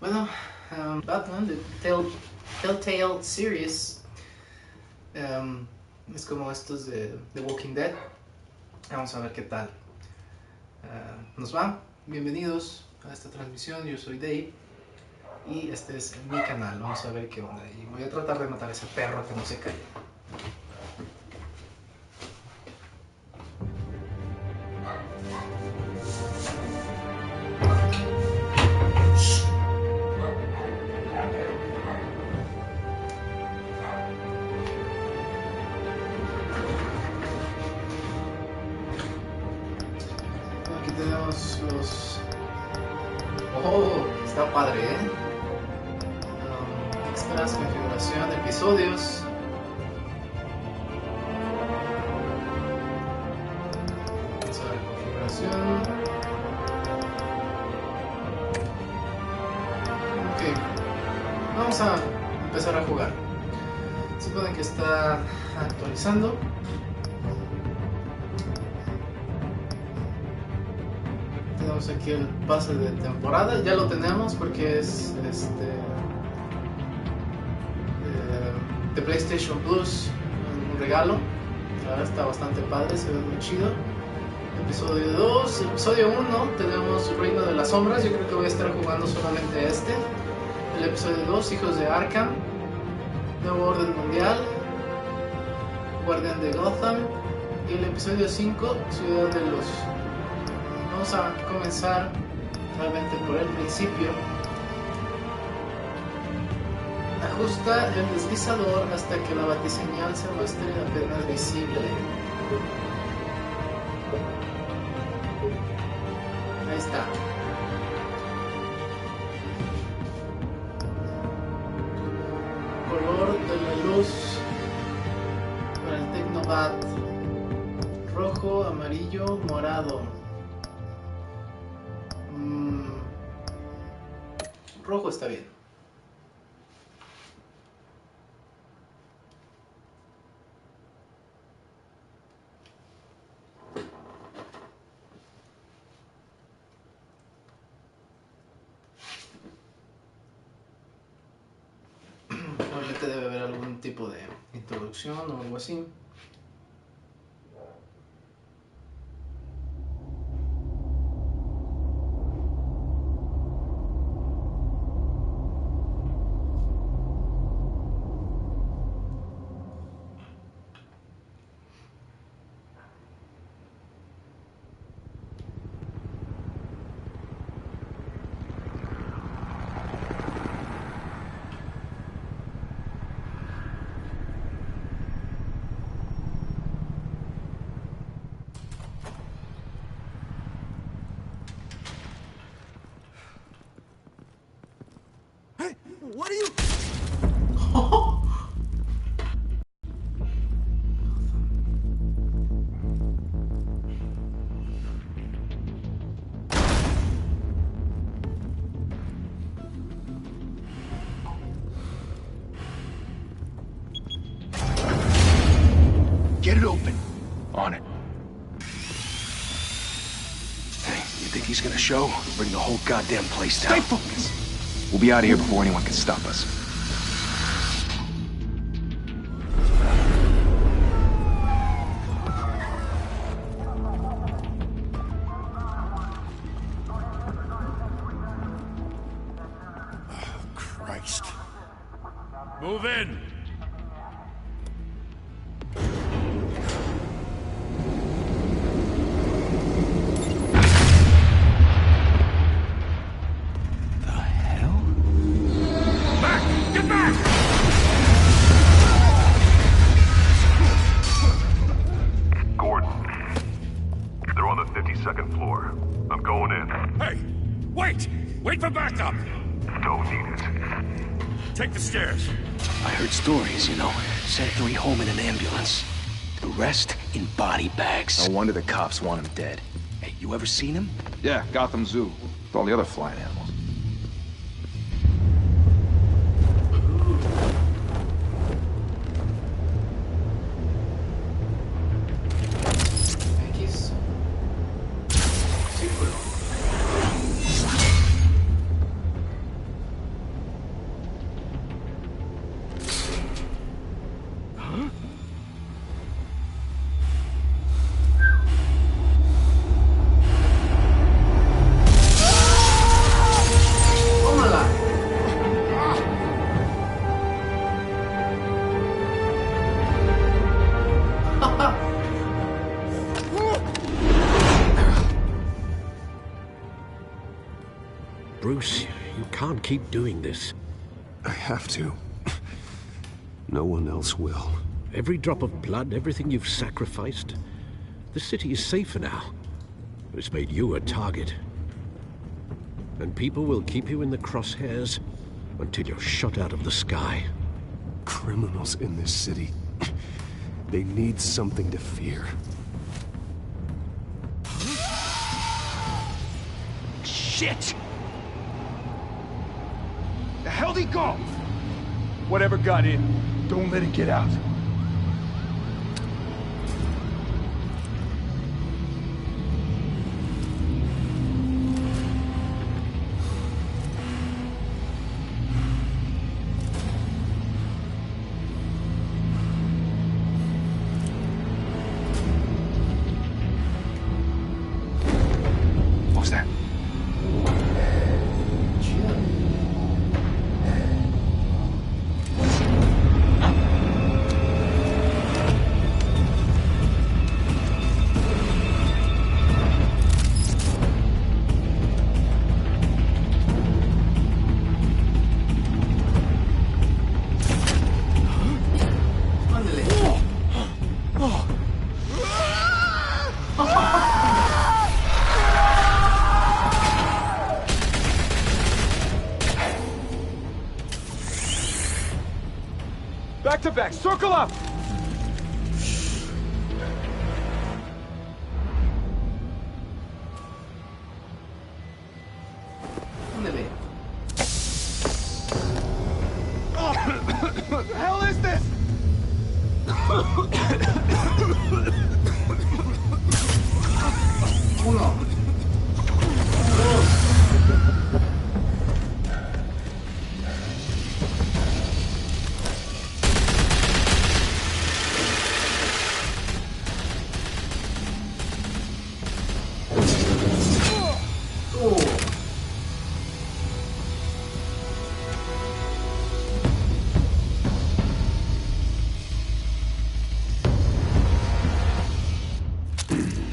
Bueno, Batman de Telltale Series es como estos de The Walking Dead. Vamos a ver qué tal nos va. Bienvenidos a esta transmisión, yo soy Dave y este es mi canal. Vamos a ver qué onda y voy a tratar de matar a ese perro que no se cae. Aquí tenemos los... ¡Oh! Está padre, ¿eh? Extras, configuración, episodios. Vamos a ver configuración. Ok. Vamos a empezar a jugar. Suponen que está actualizando. Tenemos aquí el pase de temporada, ya lo tenemos porque es de PlayStation Plus, un regalo. La verdad está bastante padre, se ve muy chido. Episodio 2, episodio 1 tenemos Reino de las Sombras, yo creo que voy a estar jugando solamente este. El episodio 2, Hijos de Arkham, Nuevo Orden Mundial, Guardián de Gotham, y el episodio 5, Ciudad de los... Vamos a comenzar realmente por el principio. Ajusta el deslizador hasta que la batiseñal se muestre apenas visible. Ahí está. Color de la luz para el Tecnobat: rojo, amarillo, morado. Rojo está bien. Probablemente debe haber algún tipo de introducción o algo así. What are you... Get it open. On it. Hey, you think he's gonna show? Bring the whole goddamn place down. Stay focused! We'll be out of here before anyone can stop us. Oh, Christ. Move in! Wait for backup! Don't need it. Take the stairs. I heard stories, you know. Sent 3 home in an ambulance. The rest in body bags. No wonder the cops want him dead. Hey, you ever seen him? Yeah, Gotham Zoo. With all the other flying animals. Bruce, you can't keep doing this. I have to. No one else will. Every drop of blood, everything you've sacrificed. The city is safer now. It's made you a target. And people will keep you in the crosshairs until you're shot out of the sky. Criminals in this city. They need something to fear. Shit! The hell'd he go? Whatever got in, don't let it get out. Back to back, circle up! Ándale. What the hell is this? Uno.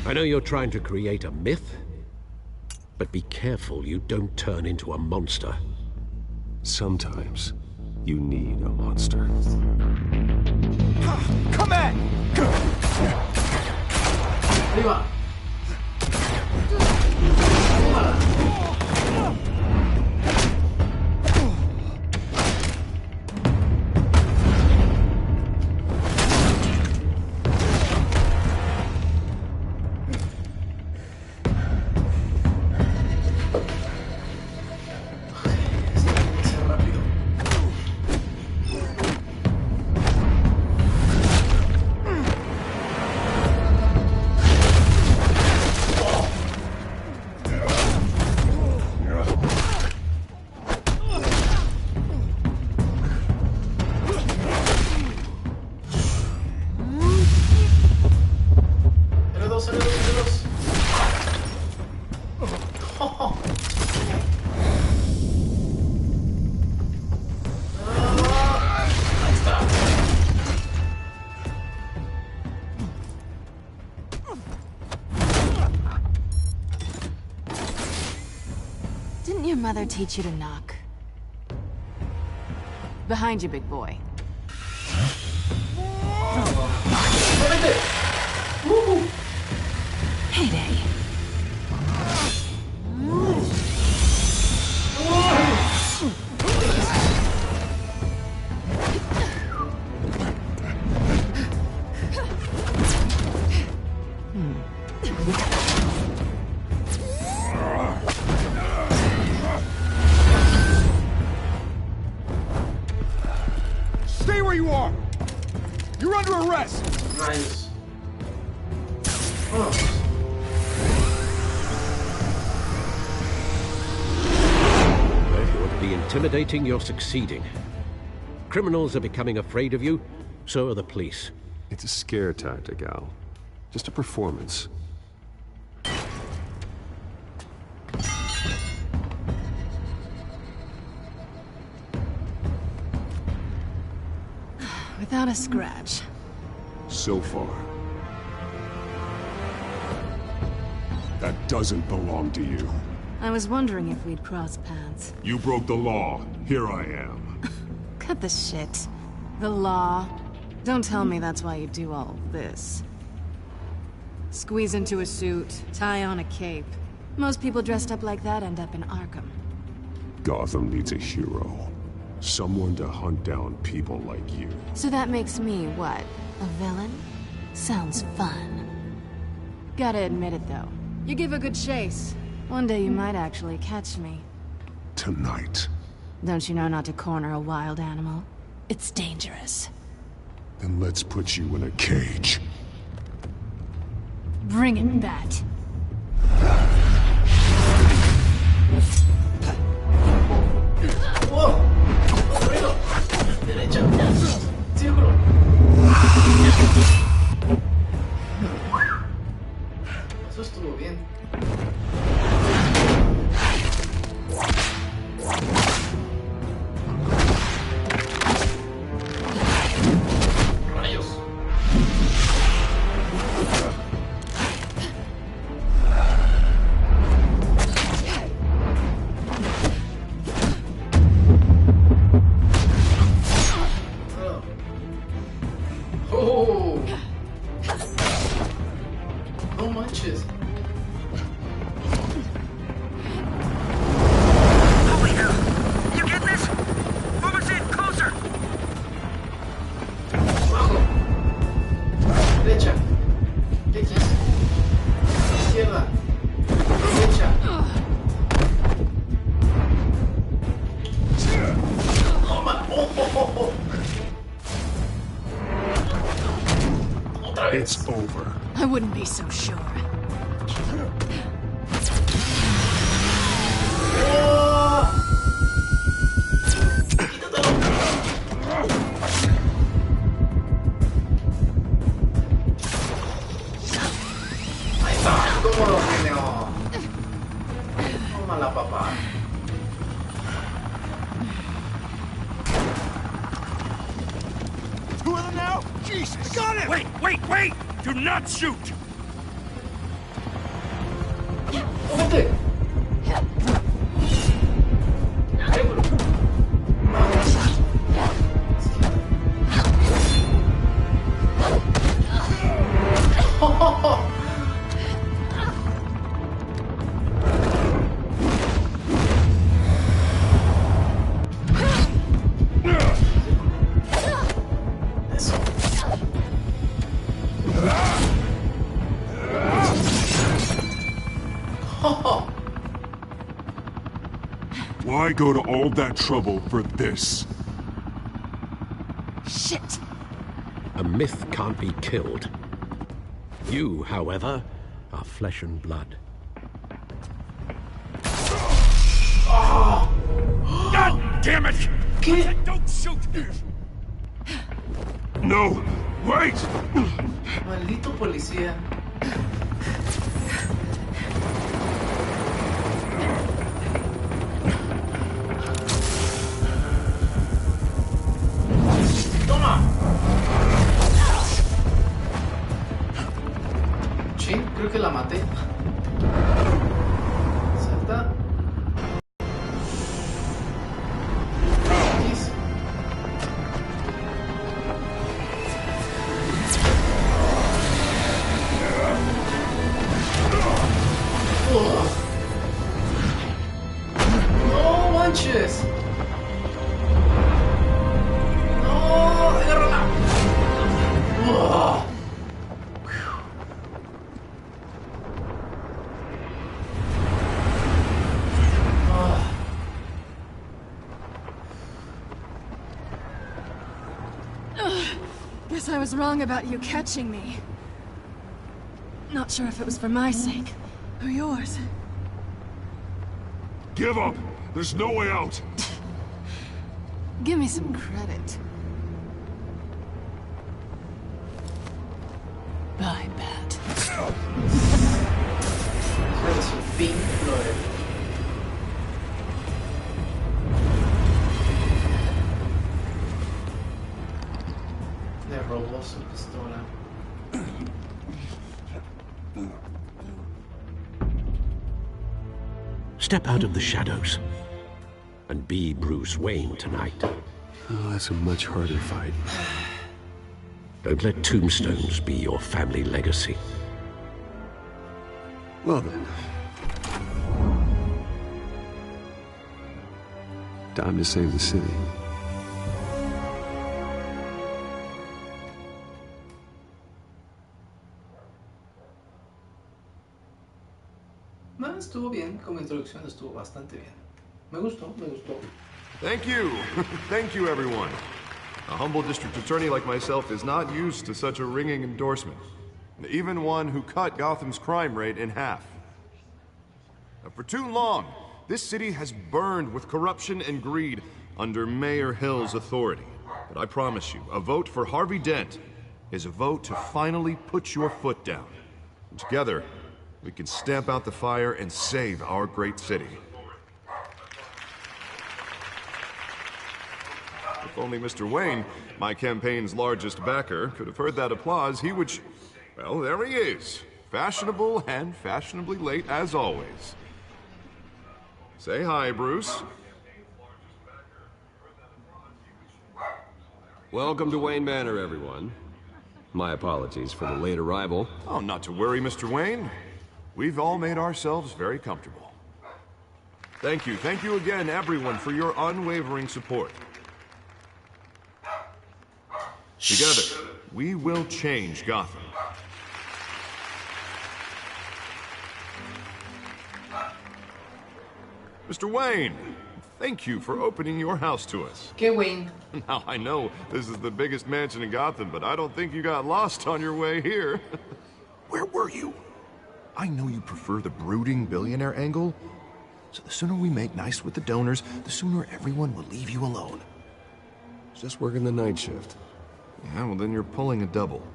I know you're trying to create a myth, but be careful you don't turn into a monster. Sometimes you need a monster. Come at! Arriba. Didn't your mother teach you to knock? Behind you, big boy. Heyday. Stay where you are! You're under arrest! Nice. Oh. If you want to be intimidating, you're succeeding. Criminals are becoming afraid of you, so are the police. It's a scare tactic, Al. Just a performance. Without a scratch. So far. That doesn't belong to you. I was wondering if we'd cross paths. that. You broke the law. Here I am. Cut the shit. The law. Don't tell me that's why you do all this. Squeeze into a suit, tie on a cape. Most people dressed up like that end up in Arkham. Gotham needs a hero. Someone to hunt down people like you. So that makes me, what, a villain? Sounds fun. Gotta admit it, though. You give a good chase. One day you might actually catch me. Tonight. Don't you know not to corner a wild animal? It's dangerous. Then let's put you in a cage. Bring it, Bat. ¡Wow! ¡Corrido! ¡Derecha! ¡Círculo! Eso estuvo bien. ¡Rayos! Oh. No manches. Holy hell! You get this? Move us in closer! Abajo. Derecha. X. Izquierda. Derecha. Toma. Oh, oh, oh, oh. Otra vez. It's over. I wouldn't be so sure. ¡Oh! ¡Quítatelo! Ahí está, ¿cómo lo genio? Tómala, papá. Two of them now? Jesus! Got him! Wait, wait, wait! Do not shoot! ¡Cómete! Seguro. Eso. Why go to all that trouble for this? Shit! A myth can't be killed. You, however, are flesh and blood. God damn it! ¿Qué? Don't shoot! No! Wait! Maldito policía. ¡Toma! Sí, creo que la maté. Salta. X. No manches. No, agárrala. Guess I was wrong about you catching me. Not sure if it was for my sake or yours. Give up! There's no way out! Give me some credit. Bye, Bat. Eres un Pink Floyd. Le robó su pistola. Step out of the shadows. and be Bruce Wayne tonight. Oh, that's a much harder fight. Don't let tombstones be your family legacy. Well then. Time to save the city. No, estuvo bien, como introducción estuvo bastante bien. Me gustó, me gustó. Thank you. Thank you, everyone. A humble district attorney like myself is not used to such a ringing endorsement. Even one who cut Gotham's crime rate in half. For too long, this city has burned with corruption and greed under Mayor Hill's authority. But I promise you, a vote for Harvey Dent is a vote to finally put your foot down. And together, we can stamp out the fire and save our great city. If only Mr. Wayne, my campaign's largest backer, could have heard that applause, he would... Well, there he is. Fashionable and fashionably late as always. Say hi, Bruce. Welcome to Wayne Manor, everyone. My apologies for the late arrival. Oh, not to worry, Mr. Wayne. We've all made ourselves very comfortable. Thank you again, everyone, for your unwavering support. Together, we will change Gotham. Mr. Wayne, thank you for opening your house to us. ¿Qué Wayne? Now, I know this is the biggest mansion in Gotham, but I don't think you got lost on your way here. Where were you? I know you prefer the brooding billionaire angle, so the sooner we make nice with the donors, the sooner everyone will leave you alone. Just working the night shift. Yeah, well then you're pulling a double.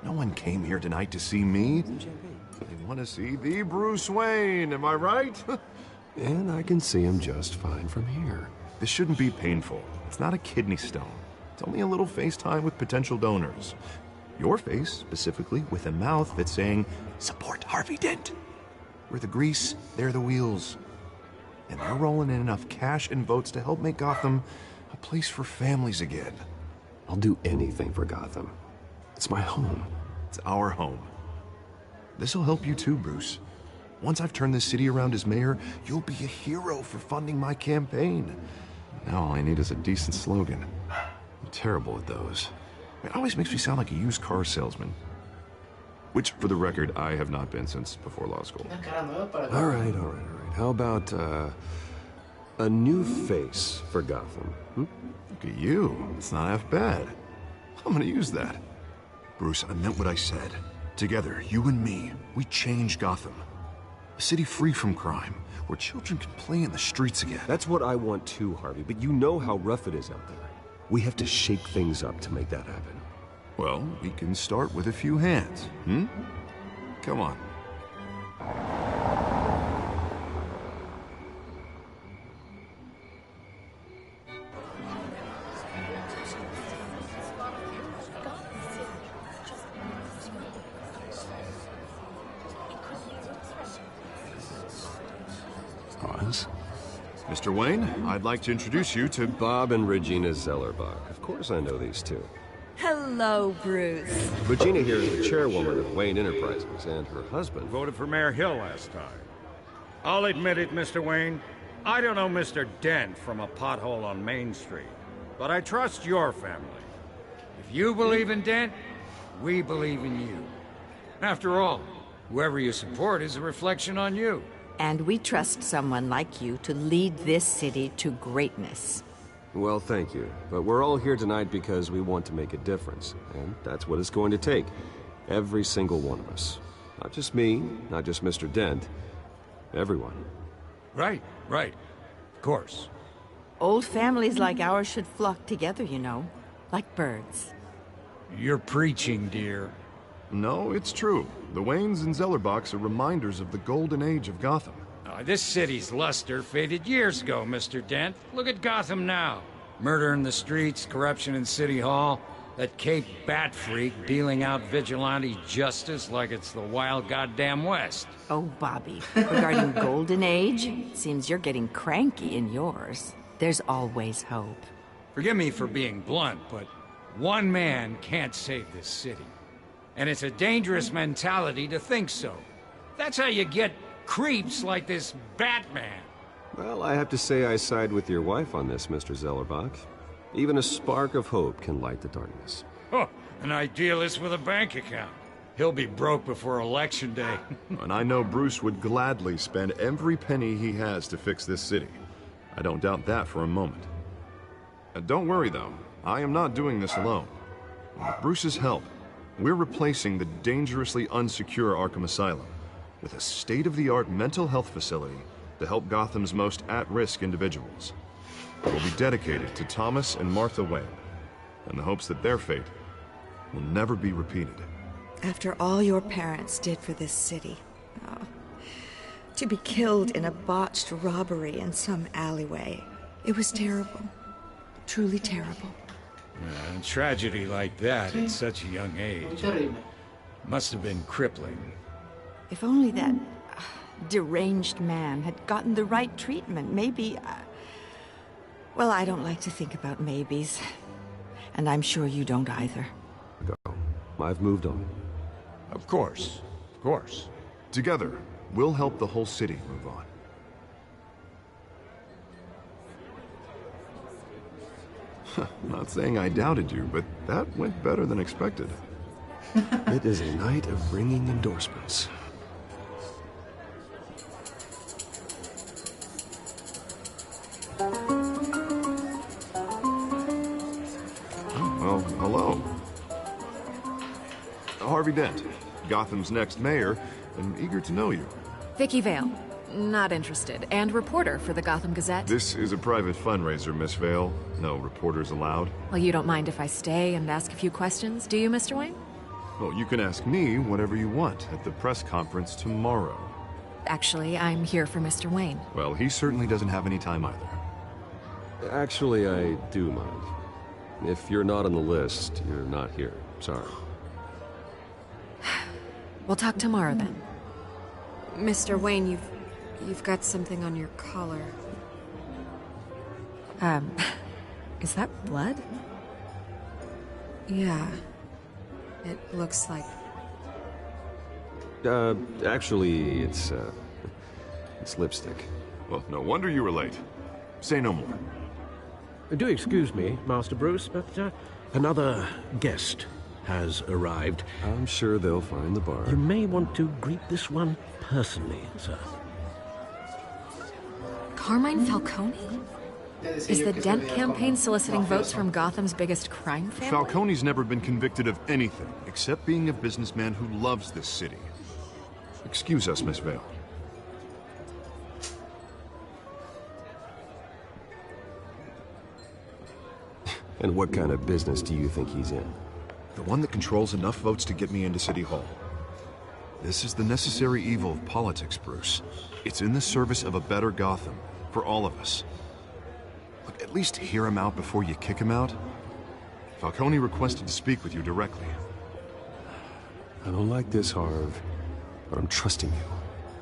No one came here tonight to see me. They want to see the Bruce Wayne, am I right? And I can see him just fine from here. This shouldn't be painful. It's not a kidney stone. It's only a little FaceTime with potential donors. Your face, specifically, with a mouth that's saying, support Harvey Dent. We're the grease, they're the wheels. And they're rolling in enough cash and votes to help make Gotham a place for families again. I'll do anything for Gotham. It's my home. It's our home. This'll help you too, Bruce. Once I've turned this city around as mayor, you'll be a hero for funding my campaign. Now all I need is a decent slogan. I'm terrible at those. It always makes me sound like a used car salesman. Which, for the record, I have not been since before law school. All right. How about, a new face for Gotham? Look at you. It's not half bad. I'm gonna use that. Bruce, I meant what I said. Together, you and me, we change Gotham. A city free from crime, where children can play in the streets again. That's what I want too, Harvey, but you know how rough it is out there. We have to shake things up to make that happen. Well, we can start with a few hands, Come on. Mr. Wayne, I'd like to introduce you to Bob and Regina Zellerbach. Of course I know these two. Hello, Bruce. Regina here is the chairwoman of Wayne Enterprises, and her husband Voted for Mayor Hill last time. I'll admit it, Mr. Wayne. I don't know Mr. Dent from a pothole on Main Street, but I trust your family. If you believe in Dent, we believe in you. After all, whoever you support is a reflection on you. And we trust someone like you to lead this city to greatness. Well, thank you. But we're all here tonight because we want to make a difference. And that's what it's going to take. Every single one of us. Not just me, not just Mr. Dent. Everyone. Right. Of course. Old families like ours should flock together, you know. Like birds. You're preaching, dear. No, it's true. The Waynes and Zellerbachs are reminders of the golden age of Gotham. This city's luster faded years ago, Mr. Dent. Look at Gotham now. Murder in the streets, corruption in City Hall. That Cape Bat freak dealing out vigilante justice like it's the wild goddamn West. Oh, Bobby, regarding Golden Age, seems you're getting cranky in yours. There's always hope. Forgive me for being blunt, but one man can't save this city. And it's a dangerous mentality to think so. That's how you get creeps like this Batman. Well, I have to say I side with your wife on this, Mr. Zellerbach. Even a spark of hope can light the darkness. Oh, an idealist with a bank account. He'll be broke before Election Day. And I know Bruce would gladly spend every penny he has to fix this city. I don't doubt that for a moment. Don't worry, though. I am not doing this alone. With Bruce's help, we're replacing the dangerously unsecure Arkham Asylum with a state-of-the-art mental health facility to help Gotham's most at-risk individuals. It will be dedicated to Thomas and Martha Wayne, in the hopes that their fate will never be repeated. After all your parents did for this city, to be killed in a botched robbery in some alleyway, it was terrible. Truly terrible. A tragedy like that at such a young age must have been crippling. If only that deranged man had gotten the right treatment, maybe... Well, I don't like to think about maybes. And I'm sure you don't either. Go. I've moved on. Of course. Of course. Together, we'll help the whole city move on. Not saying I doubted you, but that went better than expected. It is a night of ringing endorsements. Well, hello. Harvey Dent, Gotham's next mayor, and eager to know you. Vicky Vale. Not interested. And reporter for the Gotham Gazette. This is a private fundraiser, Miss Vale. No reporters allowed. Well, you don't mind if I stay and ask a few questions, do you, Mr. Wayne? Well, you can ask me whatever you want at the press conference tomorrow. Actually, I'm here for Mr. Wayne. Well, he certainly doesn't have any time either. Actually, I do mind. If you're not on the list, you're not here. Sorry. We'll talk tomorrow, then. Mr. Wayne, you've got something on your collar. Is that blood? Yeah. It looks like... Actually, it's lipstick. Well, no wonder you were late. Say no more. Do excuse me, Master Bruce, but another guest has arrived. I'm sure they'll find the bar. You may want to greet this one personally, sir. Carmine Falcone? Is the Dent campaign soliciting votes from Gotham's biggest crime family? Falcone's never been convicted of anything except being a businessman who loves this city. Excuse us, Miss Vale. And what kind of business do you think he's in? The one that controls enough votes to get me into City Hall. This is the necessary evil of politics, Bruce. It's in the service of a better Gotham, for all of us. Look, at least hear him out before you kick him out. Falcone requested to speak with you directly. I don't like this, Harv, but I'm trusting you.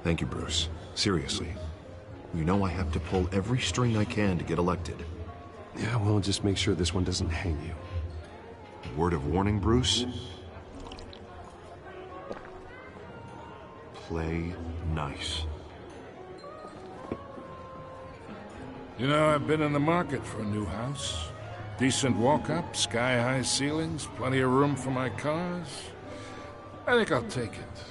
Thank you, Bruce. Seriously. You know I have to pull every string I can to get elected. Yeah, well, just make sure this one doesn't hang you. Word of warning, Bruce? Play nice. You know, I've been in the market for a new house. Decent walk-up, sky-high ceilings, plenty of room for my cars. I think I'll take it.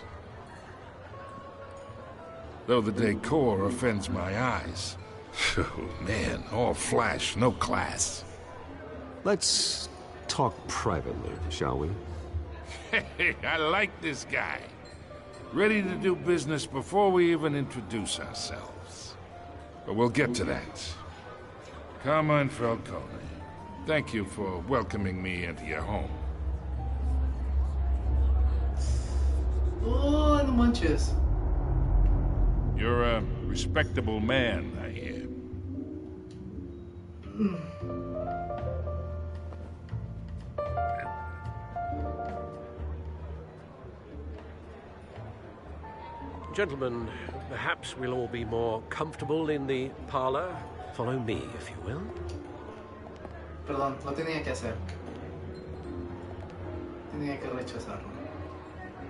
Though the decor offends my eyes. Oh, man, all flash, no class. Let's talk privately, shall we? Hey, I like this guy. Ready to do business before we even introduce ourselves. But we'll get to that. Carmine Falcone, thank you for welcoming me into your home. Oh, no manches. You're a respectable man, I hear. Gentlemen, perhaps we'll all be more comfortable in the parlor. Follow me, if you will. Perdón, lo tenía que hacer. Tenía que rechazarlo.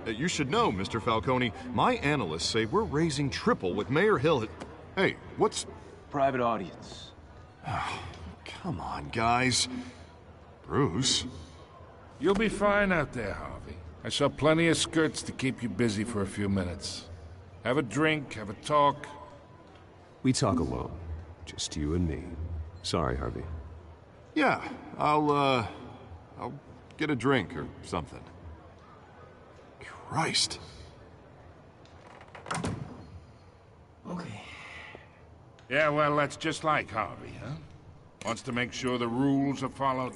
You should know, Mr. Falcone, my analysts say we're raising triple with Mayor Hill. Hey, what's... Private audience. Come on, guys. Bruce? You'll be fine out there, Harvey. I saw plenty of skirts to keep you busy for a few minutes. Have a drink, have a talk. We talk alone. Just you and me. Sorry, Harvey. Yeah, I'll get a drink or something. Christ. Okay. Yeah, well, that's just like Harvey, huh? Wants to make sure the rules are followed.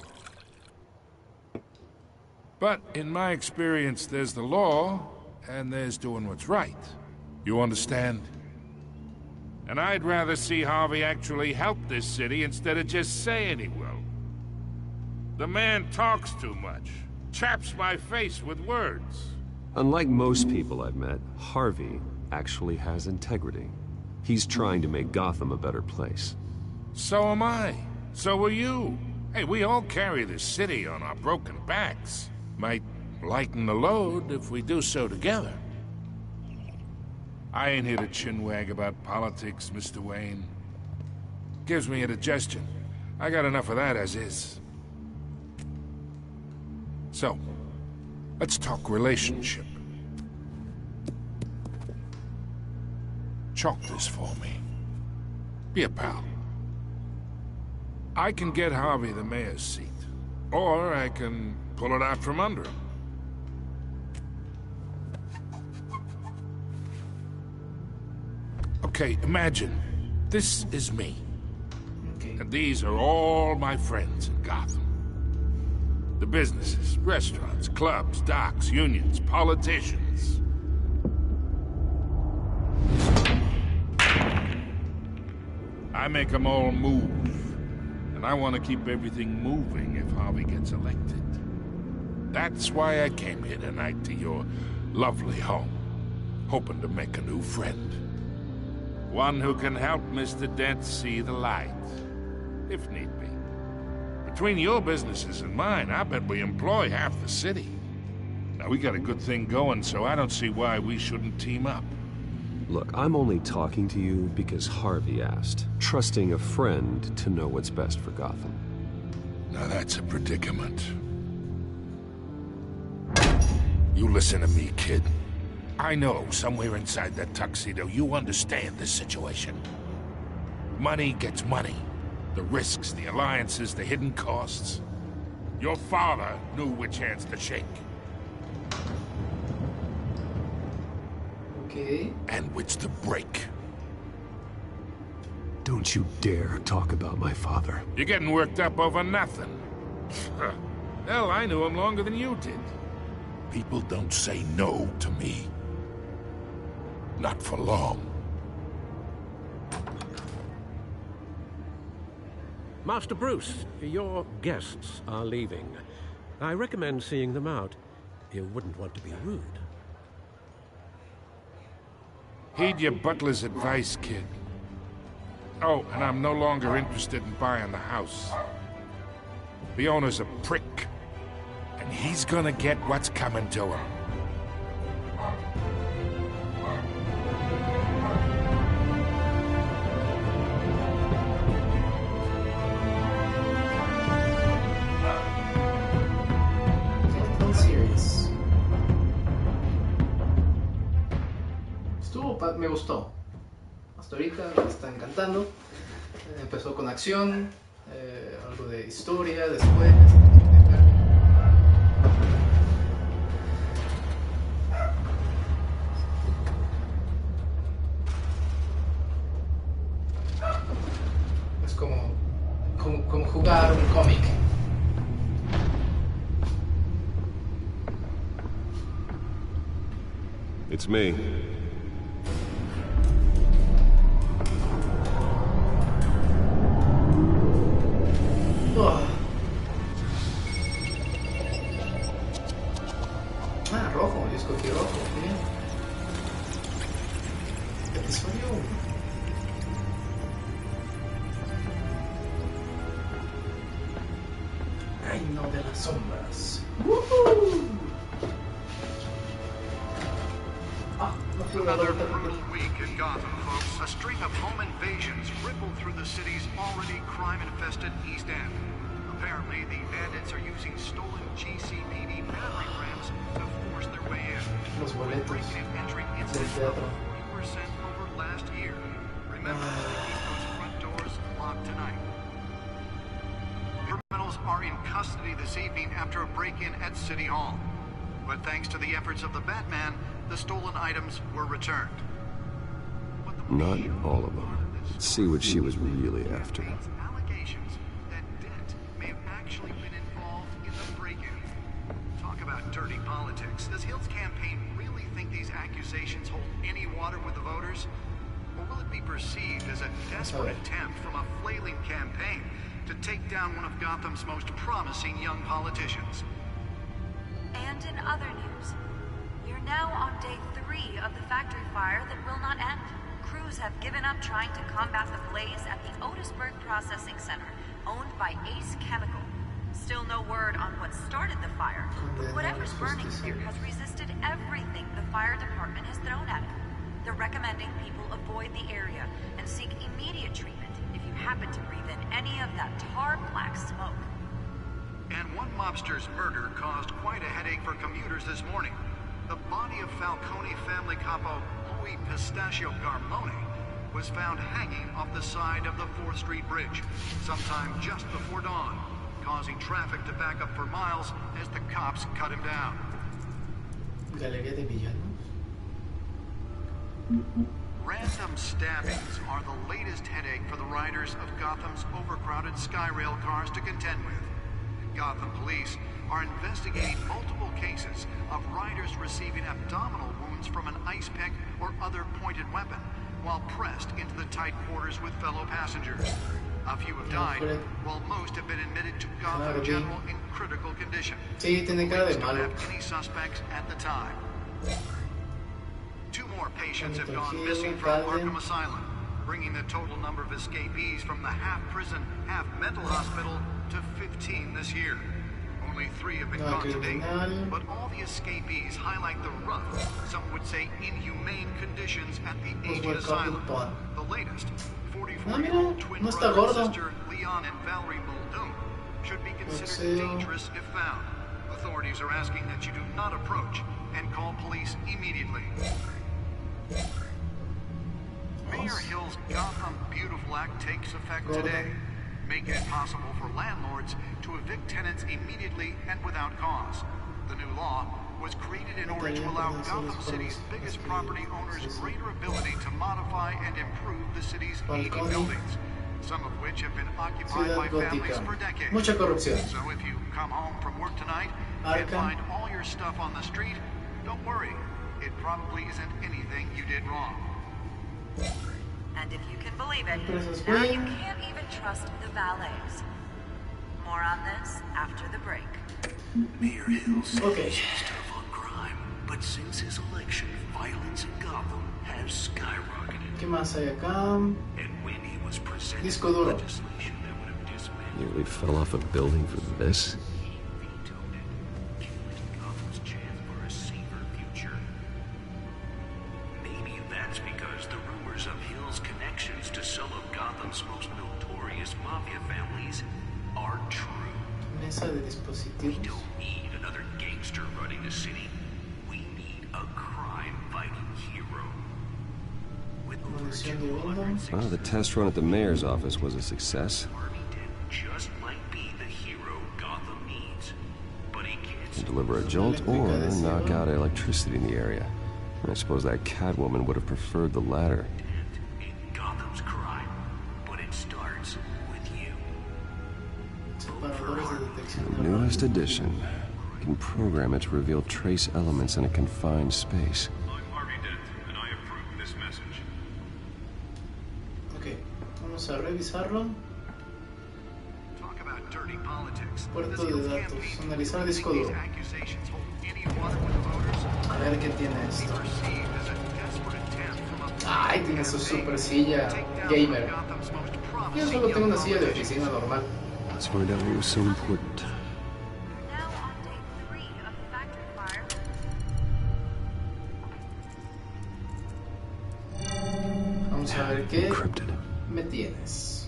But in my experience, there's the law, and there's doing what's right. You understand? And I'd rather see Harvey actually help this city instead of just saying he will. The man talks too much. Chaps my face with words. Unlike most people I've met, Harvey actually has integrity. He's trying to make Gotham a better place. So am I. So are you. Hey, we all carry this city on our broken backs. Might lighten the load if we do so together. I ain't here to chinwag about politics, Mr. Wayne. Gives me indigestion. I got enough of that as is. So, let's talk relationship. Chalk this for me. Be a pal. I can get Harvey the mayor's seat, or I can pull it out from under him. Okay, imagine, this is me. Okay. And these are all my friends in Gotham. The businesses, restaurants, clubs, docks, unions, politicians. I make them all move. And I want to keep everything moving if Harvey gets elected. That's why I came here tonight to your lovely home, hoping to make a new friend. One who can help Mr. Dent see the light, if need be. Between your businesses and mine, I bet we employ half the city. Now, we got a good thing going, so I don't see why we shouldn't team up. Look, I'm only talking to you because Harvey asked, trusting a friend to know what's best for Gotham. Now that's a predicament. You listen to me, kid. I know somewhere inside that tuxedo you understand this situation. Money gets money. The risks, the alliances, the hidden costs. Your father knew which hands to shake. Okay. And which to break. Don't you dare talk about my father. You're getting worked up over nothing. Hell, I knew him longer than you did. People don't say no to me. Not for long. Master Bruce, your guests are leaving. I recommend seeing them out. You wouldn't want to be rude. Heed your butler's advice, kid. Oh, and I'm no longer interested in buying the house. The owner's a prick, and he's gonna get what's coming to him. Me gustó. Hasta ahorita me está encantando. Empezó con acción, algo de historia después. Es como jugar un cómic. It's me. Rojo, yo escogí rojo, bien. Episodio 1. Reino de las Sombras. Another brutal week in Gotham, folks. A string of home invasions rippled through the city's already crime-infested East End. Apparently, the bandits are using stolen GCPD battering rams to force their way in. Los boletos entry del teatro. 3% over last year. Remember to keep those front doors locked tonight. Criminals are in custody this evening after a break-in at City Hall. But thanks to the efforts of the Batman, the stolen items were returned. Not all of them. Let's see what she was really after. Allegations that Dent may have actually been involved in the break-in. Talk about dirty politics. Does Hill's campaign really think these accusations hold any water with the voters? Or will it be perceived as a desperate attempt from a flailing campaign to take down one of Gotham's most promising young politicians? And in other news, you're now on day 3 of the factory fire that will not end. Crews have given up trying to combat the blaze at the Otisburg Processing Center, owned by Ace Chemical. Still no word on what started the fire, but whatever's burning here has resisted everything the fire department has thrown at it. They're recommending people avoid the area and seek immediate treatment if you happen to breathe in any of that tar black smoke. And one mobster's murder caused quite a headache for commuters this morning. The body of Falcone family capo Louis Pistachio Carmine was found hanging off the side of the 4th Street Bridge sometime just before dawn, causing traffic to back up for miles as the cops cut him down. Galería de villanos. Random stabbings are the latest headache for the riders of Gotham's overcrowded Skyrail cars to contend with. Gotham police are investigating multiple cases of riders receiving abdominal wounds from an ice pick or other pointed weapon while pressed into the tight quarters with fellow passengers. A few have died, while most have been admitted to Gotham General in critical condition. Sí, tiene cara de malo. Don't have any suspects at the time. 2 more patients have gone missing from Arkham Asylum, bringing the total number of escapees from the half-prison, half-mental hospital to 15 this year. Only 3 have been caught to date, but all the escapees highlight the rough, some would say inhumane conditions at the aged asylum. The latest, 44-year-old twin brother and sister Leon and Valerie Muldoon should be considered dangerous if found. Authorities are asking that you do not approach and call police immediately. Mayor Hill's Gotham Beautiful Act takes effect today, making it possible for landlords to evict tenants immediately and without cause. The new law was created in order to allow Gotham City's biggest property owners greater ability to modify and improve the city's aging buildings, some of which have been occupied by families for decades. Mucha corrupción. So if you come home from work tonight and find all your stuff on the street, don't worry. It probably isn't anything you did wrong. And if you can believe it, now you can't even trust the valets. More on this after the break. Mayor Hill says he's tough on crime, but since his election, violence in Gotham has skyrocketed. ¿Qué más hay acá? And when he was presented Disco duro. legislation that would have dismantled Nearly fell off a building for this? Gotham's chance for a safer future. Maybe that's because the rumors of Hill's connections to some of Gotham's most notorious mafia families are true. Mesa de dispositivos. We don't need another gangster running the city. We need a crime-fighting hero. With over 260 Well, the test run at the mayor's office was a success. just might be the hero Gotham needs. But he gets Deliver a jolt or knock out electricity in the area. I suppose that Catwoman would have preferred the latter. Gotham's crime, but it starts with you. The newest edition. You can program it to reveal trace elements in a confined space. Ok, vamos a revisarlo. Talk about dirty politics. Puerto de datos. Analizar disco duro. A ver qué tiene esto. Ay, tiene su super silla gamer. Yo solo tengo una silla de oficina normal. Let's find out what was so important. Vamos a ver qué me tienes.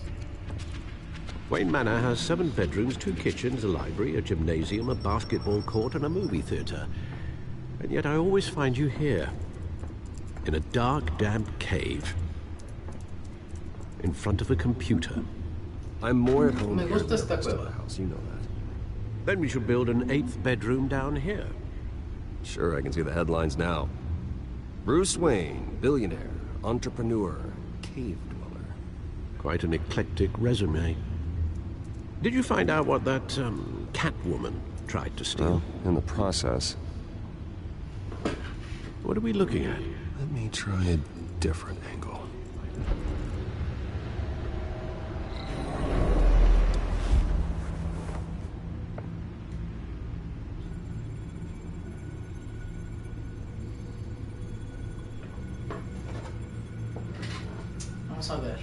Wayne Manor has 7 bedrooms, 2 kitchens, a library, a gymnasium, a basketball court, and a movie theater. And yet I always find you here, in a dark, damp cave, in front of a computer. I'm more at home Me here gusta than the esta rest of cueva. the house, you know that. Then we should build an 8th bedroom down here. Sure, I can see the headlines now. Bruce Wayne, billionaire, entrepreneur, cave dweller. Quite an eclectic resume. Did you find out what that, Catwoman tried to steal? Well, in the process. What are we looking at? Let me try a different angle. Vamos a ver.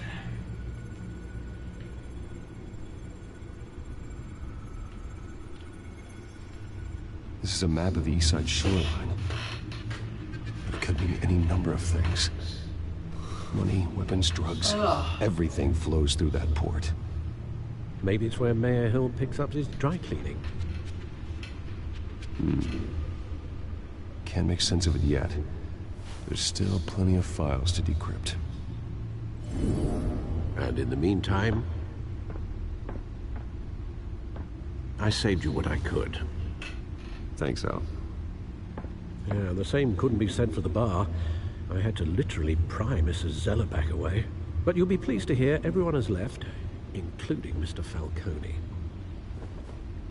This is a map of the east side shoreline. It could mean any number of things. Money, weapons, drugs. Everything flows through that port. Maybe it's where Mayor Hill picks up his dry cleaning. Can't make sense of it yet. There's still plenty of files to decrypt. And in the meantime, I saved you what I could. Thanks, Al. Yeah, the same couldn't be said for the bar. I had to literally pry Mrs. Zeller back away. But you'll be pleased to hear everyone has left, including Mr. Falcone.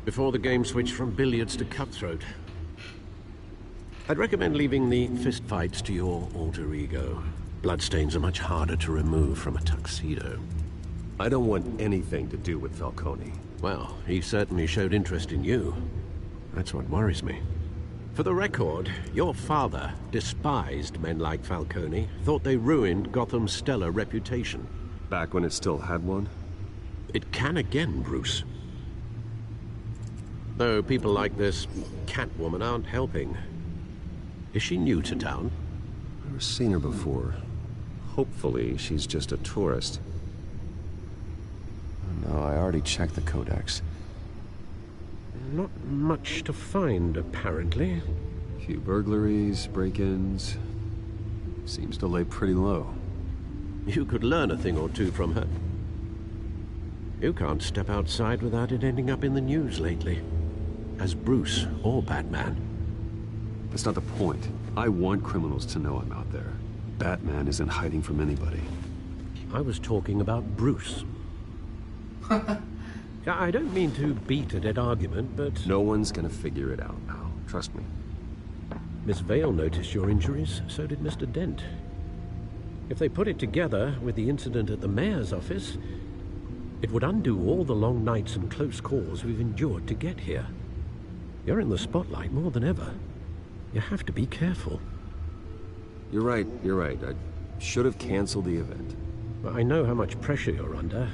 Before the game switched from billiards to cutthroat. I'd recommend leaving the fistfights to your alter ego. Bloodstains are much harder to remove from a tuxedo. I don't want anything to do with Falcone. Well, he certainly showed interest in you. That's what worries me. For the record, your father despised men like Falcone, thought they ruined Gotham's stellar reputation. Back when it still had one? It can again, Bruce. Though people like this Catwoman aren't helping. Is she new to town? I've never seen her before. Hopefully, she's just a tourist. No, I already checked the codex. Not much to find, apparently. Few burglaries, break-ins. Seems to lay pretty low. You could learn a thing or two from her. You can't step outside without it ending up in the news lately. As Bruce or Batman. That's not the point. I want criminals to know I'm out there. Batman isn't hiding from anybody. I was talking about Bruce. I don't mean to beat a dead argument, but... No one's gonna figure it out now. Trust me. Miss Vale noticed your injuries, so did Mr. Dent. If they put it together with the incident at the mayor's office, it would undo all the long nights and close calls we've endured to get here. You're in the spotlight more than ever. You have to be careful. You're right. I should have canceled the event. I know how much pressure you're under.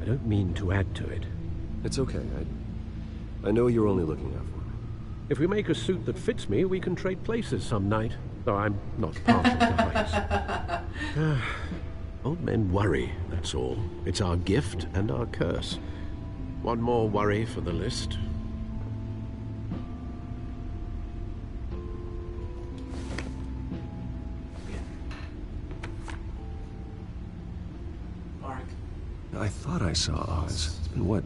I don't mean to add to it. It's okay. I know you're only looking out for me. If we make a suit that fits me, we can trade places some night. Though I'm not partial to heights. Old men worry, that's all. It's our gift and our curse. One more worry for the list. I thought I saw Oz. It's been, what,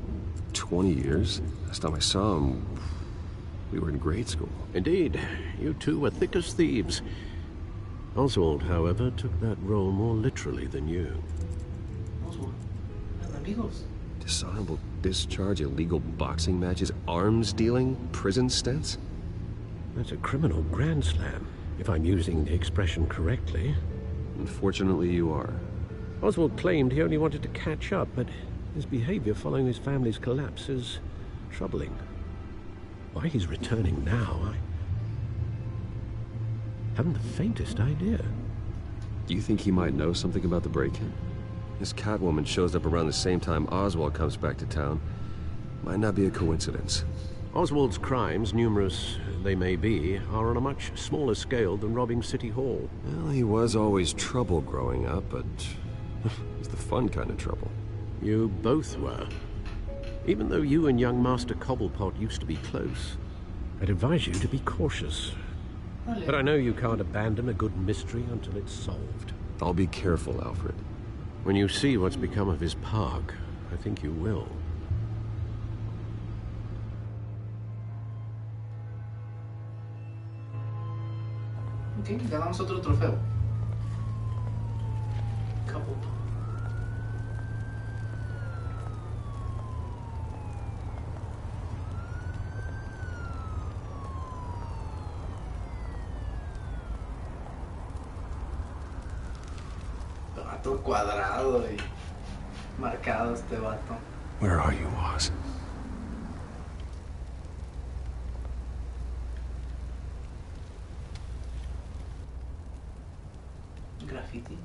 20 years? Last time I saw him, we were in grade school. Indeed. You two were thick as thieves. Oswald, however, took that role more literally than you. Oswald? Amigos? Dishonorable discharge, illegal boxing matches, arms dealing, prison stints? That's a criminal grand slam, if I'm using the expression correctly. Unfortunately, you are. Oswald claimed he only wanted to catch up, but his behavior following his family's collapse is troubling. Why he's returning now, I haven't the faintest idea. Do you think he might know something about the break-in? This Catwoman shows up around the same time Oswald comes back to town. Might not be a coincidence. Oswald's crimes, numerous they may be, are on a much smaller scale than robbing City Hall. Well, he was always trouble growing up, but it's the fun kind of trouble. You both were. Even though you and young Master Cobblepot used to be close, I'd advise you to be cautious. But I know you can't abandon a good mystery until it's solved. I'll be careful, Alfred. When you see what's become of his park, I think you will. Ok, ganamos otro trofeo. Capitulo. Todo cuadrado y marcado este vato. Where are you, Oz? Graffiti.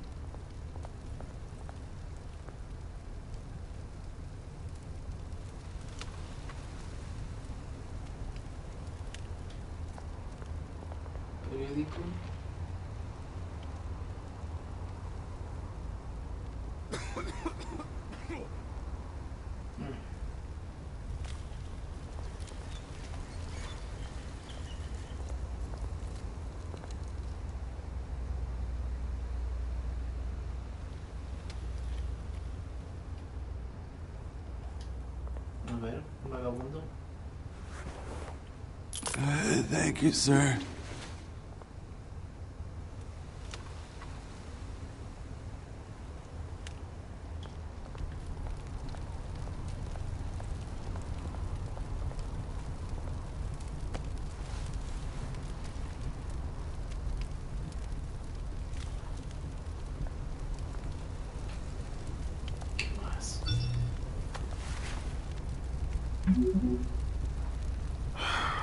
Periódico. A ver, vagabundo. Thank you, sir.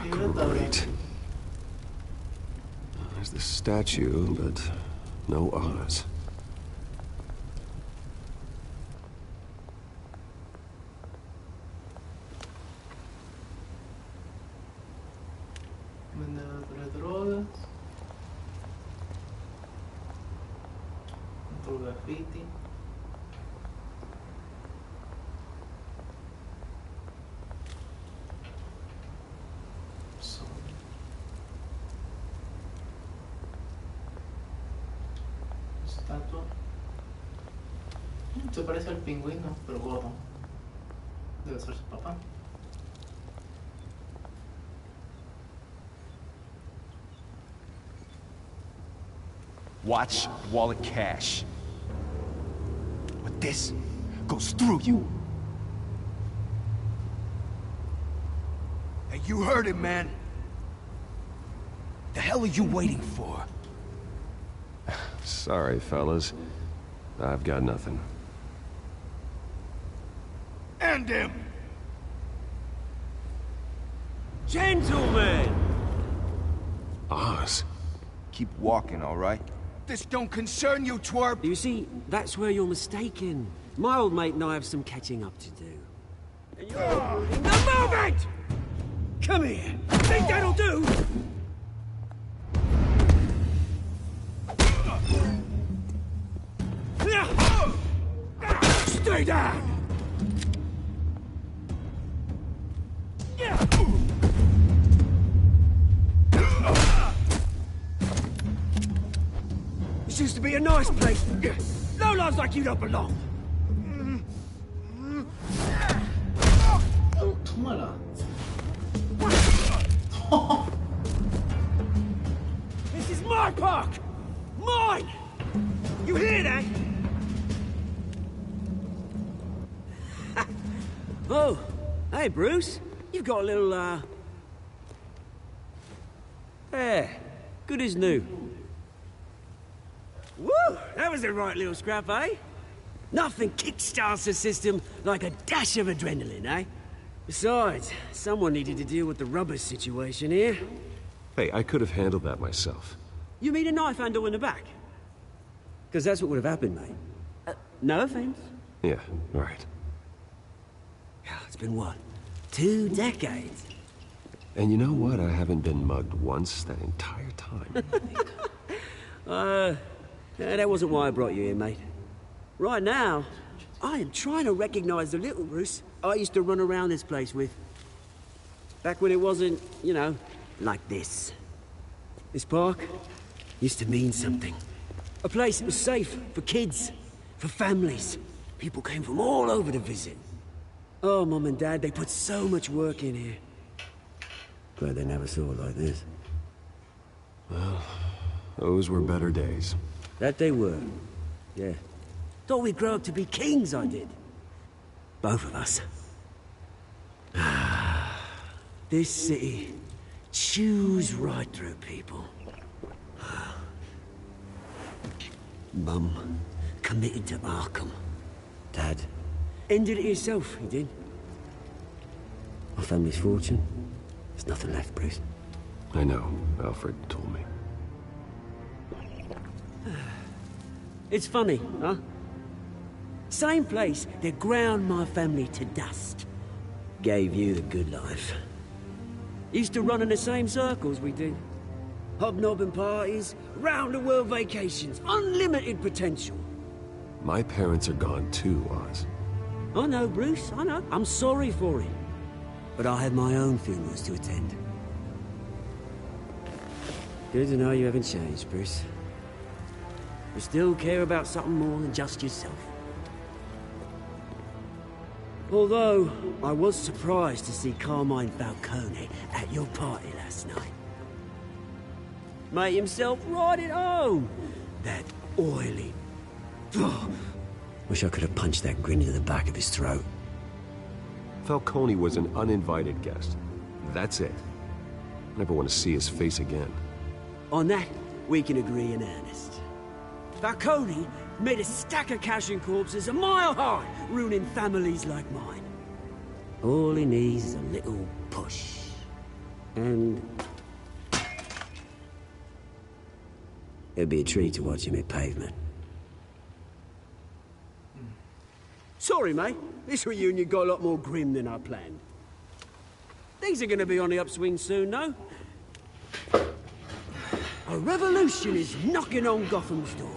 Great. There's the statue, but no Oz. Vendedor de drogas. Otro graffiti. Se parece al pingüino, pero gordo. Debe ser su papá. Watch wallet cash. But this goes through you. Hey, you heard it, man. The hell are you waiting for? Sorry, fellas. I've got nothing. End him! Gentlemen! Oz. Keep walking, all right? This don't concern you, twerp! You see, that's where you're mistaken. My old mate and I have some catching up to do. And you're moving the moment! Come here! Think that'll do? Stay down! This used to be a nice place. No lives like you don't belong. Tómala. This is my park! Mine! You hear that? Oh, hey, Bruce. You've got a little, There. Good as new. Woo! That was a right little scrap, eh? Nothing kickstarts the system like a dash of adrenaline, eh? Besides, someone needed to deal with the rubber situation here. Hey, I could have handled that myself. You mean a knife handle in the back? Because that's what would have happened, mate. No offense. Yeah, right. It's been what? 2 decades? And you know what? I haven't been mugged once that entire time. That wasn't why I brought you here, mate. Right now, I am trying to recognize the little Bruce I used to run around this place with. Back when it wasn't, you know, like this. This park used to mean something. A place that was safe for kids, for families. People came from all over to visit. Oh, Mum and Dad, they put so much work in here. Glad they never saw it like this. Well, those were better days. That they were. Yeah. Thought we'd grow up to be kings, I did. Both of us. This city chews right through people. Mum committed to Arkham. Dad ended it himself, he did. Our family's fortune. There's nothing left, Bruce. I know. Alfred told me. It's funny, huh? Same place that ground my family to dust. Gave you the good life. Used to run in the same circles we did. Hobnobbing parties, round-the-world vacations, unlimited potential. My parents are gone too, Oz. I know, Bruce, I know. I'm sorry for him. But I had my own funerals to attend. Good to know you haven't changed, Bruce. You still care about something more than just yourself. Although, I was surprised to see Carmine Falcone at your party last night. Made himself right at home. That oily... Oh, wish I could have punched that grin into the back of his throat. Falcone was an uninvited guest. That's it. Never want to see his face again. On that, we can agree in earnest. Falcone made a stack of cash and corpses a mile high, ruining families like mine. All he needs is a little push. And... it'd be a treat to watch him hit pavement. Sorry, mate. This reunion got a lot more grim than I planned. Things are gonna be on the upswing soon, no? A revolution is knocking on Gotham's door.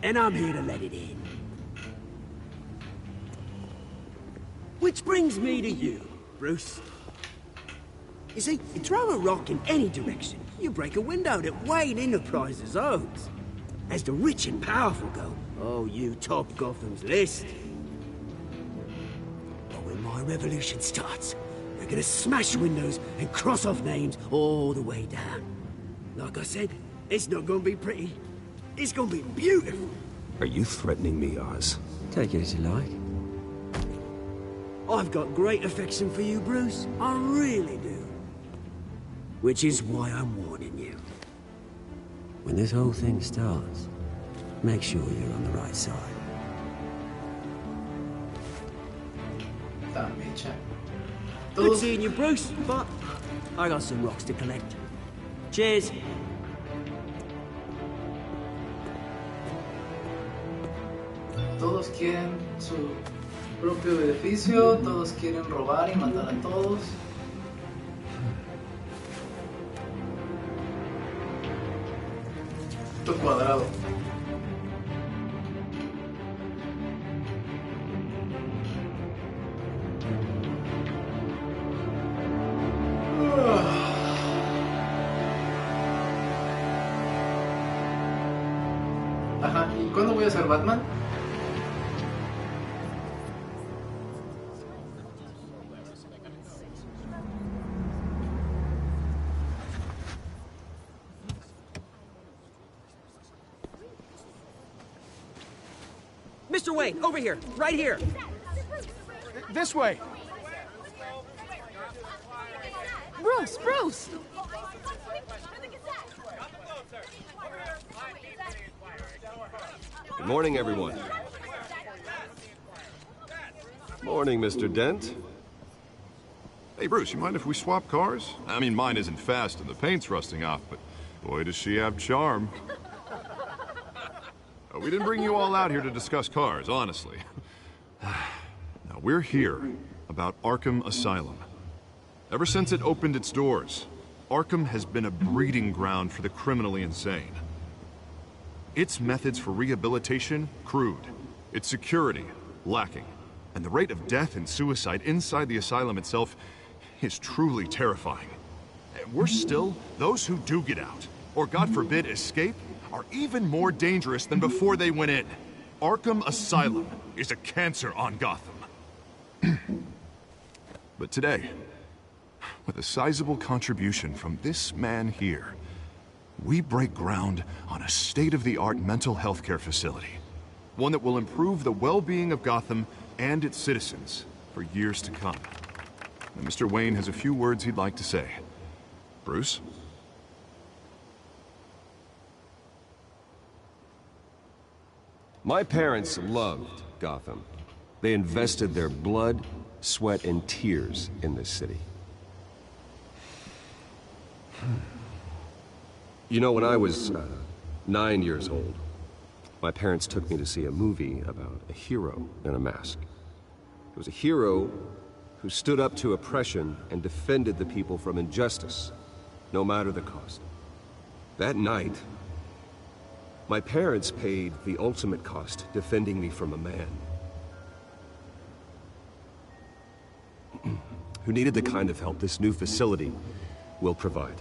And I'm here to let it in. Which brings me to you, Bruce. You see, you throw a rock in any direction, you break a window that Wayne Enterprises owns. As the rich and powerful go, oh, you top Gotham's list. But when my revolution starts, they're gonna smash windows and cross off names all the way down. Like I said, it's not gonna be pretty. It's gonna be beautiful. Are you threatening me, Oz? Take it as you like. I've got great affection for you, Bruce. I really do. Which is why I'm warning you. When this whole thing starts, make sure you're on the right side. Good seeing you, Bruce, but I got some rocks to collect. Cheers. Todos quieren su propio beneficio, todos quieren robar y matar a todos. Esto cuadrado. Ajá, ¿y cuándo voy a ser Batman? Mr. Wayne, over here, right here. This way. Bruce, Bruce! Good morning, everyone. Morning, Mr. Dent. Hey, Bruce, you mind if we swap cars? I mean, mine isn't fast and the paint's rusting off, but boy, does she have charm. But we didn't bring you all out here to discuss cars, honestly. Now, we're here about Arkham Asylum. Ever since it opened its doors, Arkham has been a breeding ground for the criminally insane. Its methods for rehabilitation, crude. Its security, lacking. And the rate of death and suicide inside the asylum itself is truly terrifying. And worse still, those who do get out, or God forbid escape, are even more dangerous than before they went in. Arkham Asylum is a cancer on Gotham. But today, with a sizable contribution from this man here, we break ground on a state-of-the-art mental health care facility. One that will improve the well-being of Gotham and its citizens for years to come. And Mr. Wayne has a few words he'd like to say. Bruce? My parents loved Gotham. They invested their blood, sweat, and tears in this city. You know, when I was 9 years old, my parents took me to see a movie about a hero in a mask. It was a hero who stood up to oppression and defended the people from injustice, no matter the cost. That night, my parents paid the ultimate cost defending me from a man who needed the kind of help this new facility will provide.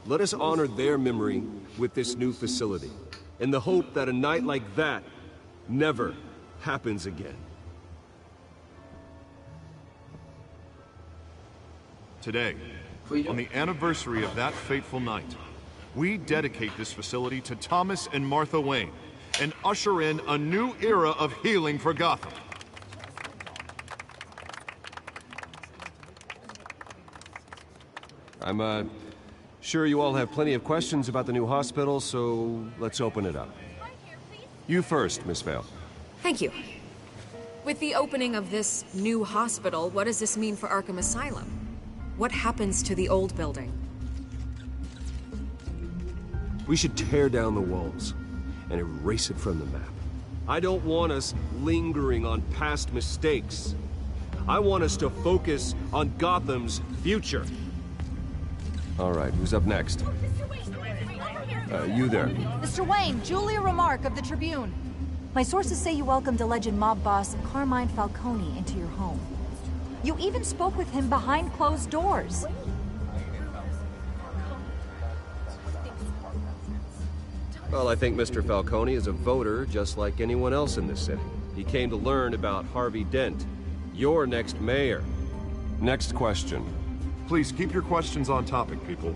Let us honor their memory with this new facility, in the hope that a night like that never happens again. Today, on the anniversary of that fateful night, we dedicate this facility to Thomas and Martha Wayne and usher in a new era of healing for Gotham. I'm sure you all have plenty of questions about the new hospital, so let's open it up. You first, Miss Vale. Thank you. With the opening of this new hospital, what does this mean for Arkham Asylum? What happens to the old building? We should tear down the walls and erase it from the map. I don't want us lingering on past mistakes. I want us to focus on Gotham's future. All right, who's up next? You there. Mr. Wayne, Julia Remark of the Tribune. My sources say you welcomed alleged mob boss Carmine Falcone into your home. You even spoke with him behind closed doors. Well, I think Mr. Falcone is a voter just like anyone else in this city. He came to learn about Harvey Dent, your next mayor. Next question. Please keep your questions on topic, people.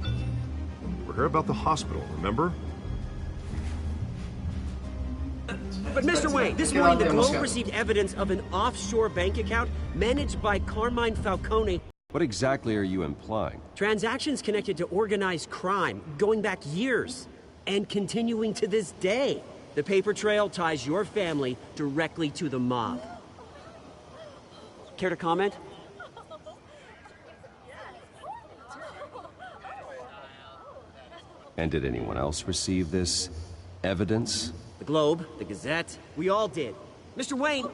We're here about the hospital, remember? But Mr. Wayne, this morning the Globe received evidence of an offshore bank account managed by Carmine Falcone. What exactly are you implying? Transactions connected to organized crime, going back years, and continuing to this day. The paper trail ties your family directly to the mob. Care to comment? And did anyone else receive this evidence? The Globe, the Gazette, we all did. Mr. Wayne,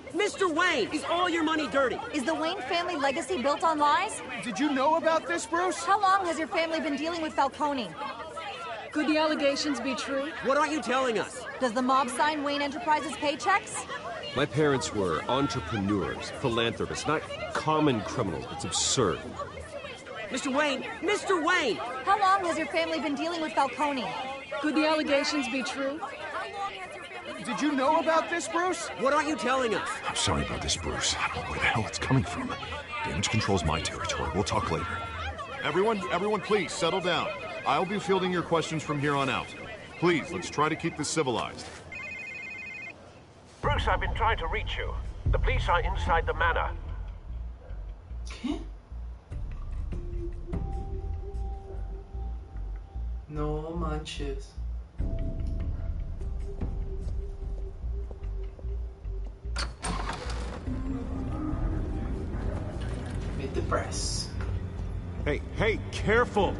is all your money dirty? Is the Wayne family legacy built on lies? Did you know about this, Bruce? How long has your family been dealing with Falcone? Could the allegations be true? What aren't you telling us? Does the mob sign Wayne Enterprises paychecks? My parents were entrepreneurs, philanthropists, not common criminals. It's absurd. Mr. Wayne! How long has your family been dealing with Falcone? Could the allegations be true? Did you know about this, Bruce? What aren't you telling us? I'm sorry about this, Bruce. I don't know where the hell it's coming from. Damage control's my territory. We'll talk later. Everyone, please, settle down. I'll be fielding your questions from here on out. Please, let's try to keep this civilized. Bruce, I've been trying to reach you. The police are inside the manor. No manches. the press. Hey, careful!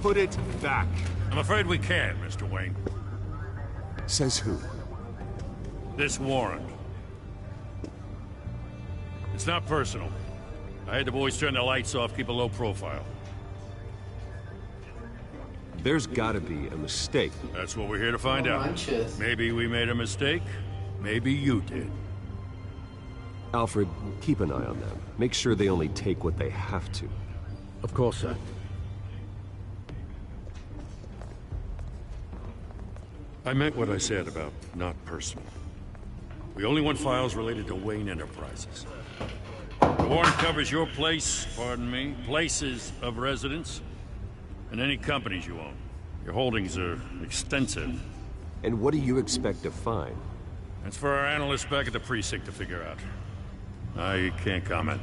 Put it back. I'm afraid we can't, Mr. Wayne. Says who? This warrant. It's not personal. I had the boys turn the lights off, keep a low profile. There's gotta be a mistake. That's what we're here to find out. Manches. Maybe we made a mistake. Maybe you did. Alfred, keep an eye on them. Make sure they only take what they have to. Of course, sir. I meant what I said about not personal. We only want files related to Wayne Enterprises. The warrant covers your place, pardon me, places of residence, and any companies you own. Your holdings are extensive. And what do you expect to find? That's for our analysts back at the precinct to figure out. I can't comment.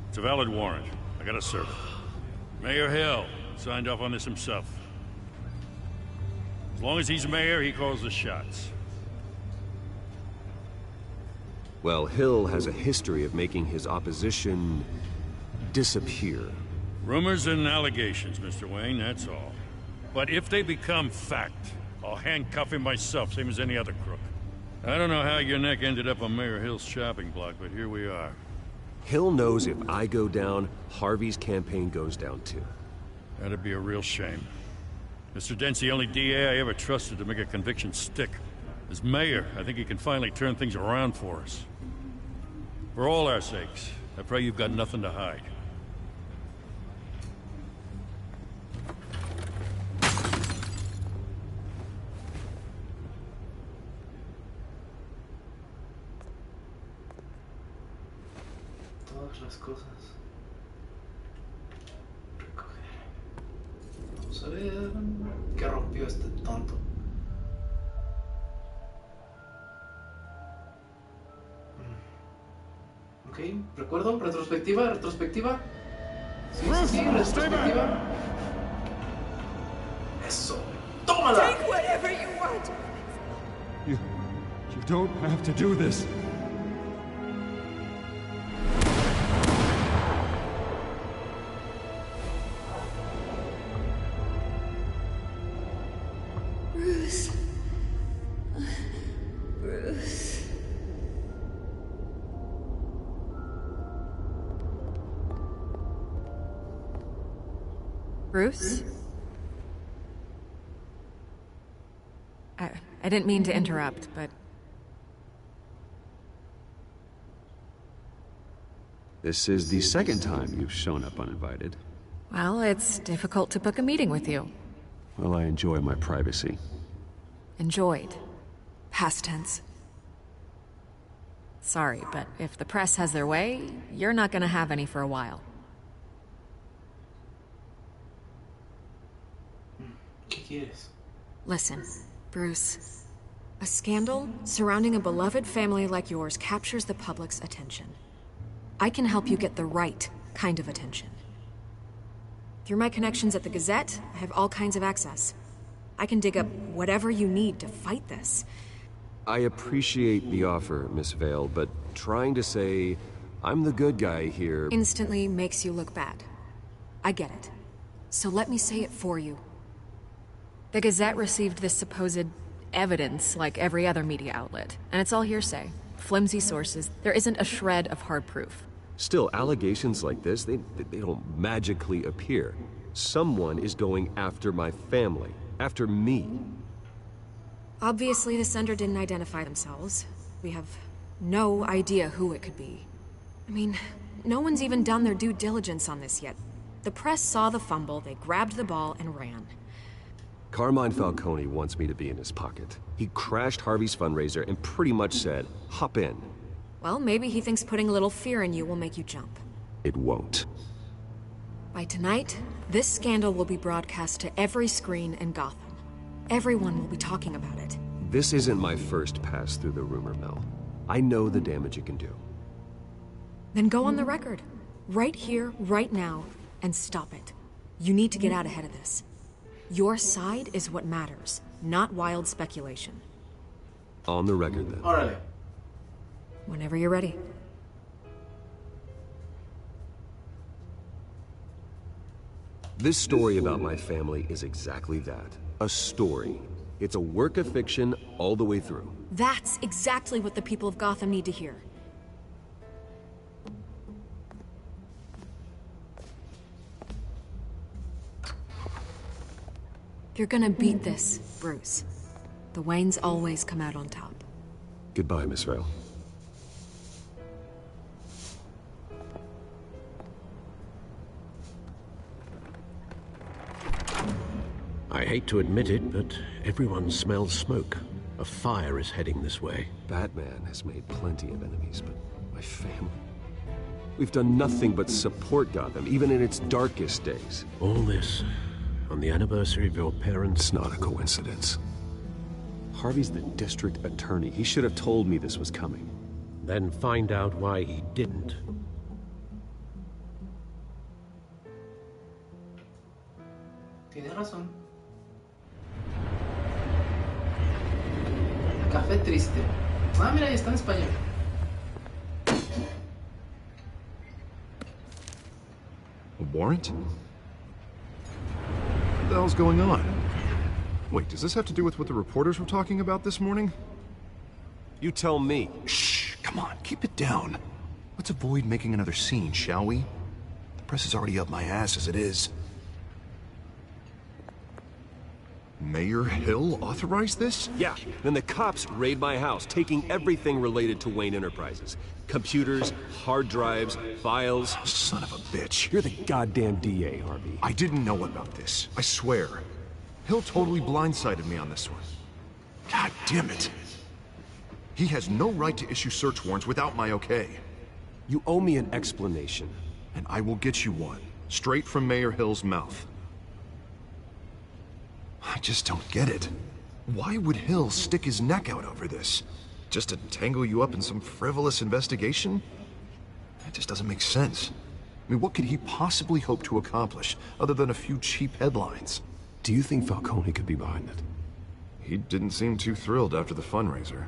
It's a valid warrant. I gotta serve it. Mayor Hill signed off on this himself. As long as he's mayor, he calls the shots. Well, Hill has a history of making his opposition disappear. Rumors and allegations, Mr. Wayne, that's all. But if they become fact, I'll handcuff him myself, same as any other crook. I don't know how your neck ended up on Mayor Hill's shopping block, but here we are. Hill knows if I go down, Harvey's campaign goes down too. That'd be a real shame. Mr. Dent's the only DA I ever trusted to make a conviction stick. As mayor, I think he can finally turn things around for us. For all our sakes, I pray you've got nothing to hide. Todas las cosas. Recoger. Vamos a ver qué rompió este tonto. Ok, recuerdo, retrospectiva. Sí, retrospectiva. Eso. ¡Tómala! Take whatever you want. You don't have to do this. Bruce. Bruce. Bruce? I didn't mean to interrupt, but... This is the second time you've shown up uninvited. Well, it's difficult to book a meeting with you. Well, I enjoy my privacy. Enjoyed. Past tense. Sorry, but if the press has their way, you're not gonna have any for a while. ¿Qué quieres? Listen, Bruce. A scandal surrounding a beloved family like yours captures the public's attention. I can help you get the right kind of attention. Through my connections at the Gazette, I have all kinds of access. I can dig up whatever you need to fight this. I appreciate the offer, Miss Vale, but trying to say I'm the good guy here... Instantly makes you look bad. I get it. So let me say it for you. The Gazette received this supposed evidence like every other media outlet, and it's all hearsay. Flimsy sources. There isn't a shred of hard proof. Still, allegations like this, they don't magically appear. Someone is going after my family, after me. Obviously, the sender didn't identify themselves. We have no idea who it could be. I mean, no one's even done their due diligence on this yet. The press saw the fumble, they grabbed the ball and ran. Carmine Falcone wants me to be in his pocket. He crashed Harvey's fundraiser and pretty much said, hop in. Well, maybe he thinks putting a little fear in you will make you jump. It won't. By tonight, this scandal will be broadcast to every screen in Gotham. Everyone will be talking about it. This isn't my first pass through the rumor mill. I know the damage it can do. Then go on the record. Right here, right now, and stop it. You need to get out ahead of this. Your side is what matters, not wild speculation. On the record, then. Órale. Whenever you're ready. This story about my family is exactly that. A story. It's a work of fiction all the way through. That's exactly what the people of Gotham need to hear. You're gonna beat this, Bruce. The Waynes always come out on top. Goodbye, Miss Vale. I hate to admit it, but everyone smells smoke. A fire is heading this way. Batman has made plenty of enemies, but my family... We've done nothing but support Gotham, even in its darkest days. All this on the anniversary of your parents'... It's not a coincidence. Harvey's the district attorney. He should have told me this was coming. Then find out why he didn't. Tienes razón. Café triste. Ah, mira, ahí está en español. A warrant? What the hell's going on? Wait, does this have to do with what the reporters were talking about this morning? You tell me. Shh, come on, keep it down. Let's avoid making another scene, shall we? The press is already up my ass as it is. Mayor Hill authorized this? Yeah, then the cops raid my house, taking everything related to Wayne Enterprises. Computers, hard drives, files. Son of a bitch. You're the goddamn DA, Harvey. I didn't know about this, I swear. Hill totally blindsided me on this one. God damn it. He has no right to issue search warrants without my okay. You owe me an explanation. And I will get you one, straight from Mayor Hill's mouth. I just don't get it. Why would Hill stick his neck out over this? Just to tangle you up in some frivolous investigation? That just doesn't make sense. I mean, what could he possibly hope to accomplish, other than a few cheap headlines? Do you think Falcone could be behind it? He didn't seem too thrilled after the fundraiser.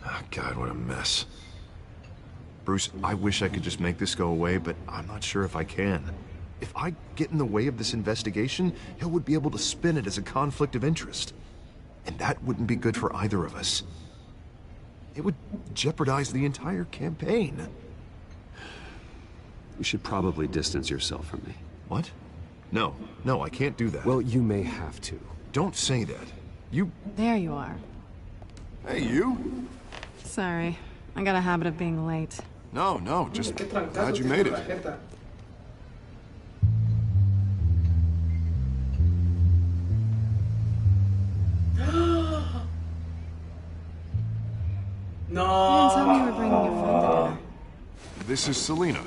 Oh, God, what a mess. Bruce, I wish I could just make this go away, but I'm not sure if I can. If I get in the way of this investigation, Hill would be able to spin it as a conflict of interest. And that wouldn't be good for either of us. It would jeopardize the entire campaign. You should probably distance yourself from me. What? No, I can't do that. Well, you may have to. Don't say that. You... There you are. Hey, you? Sorry. I got a habit of being late. No, just glad you made it. No. You didn't tell me you were bringing your friend to dinner. This is Selina.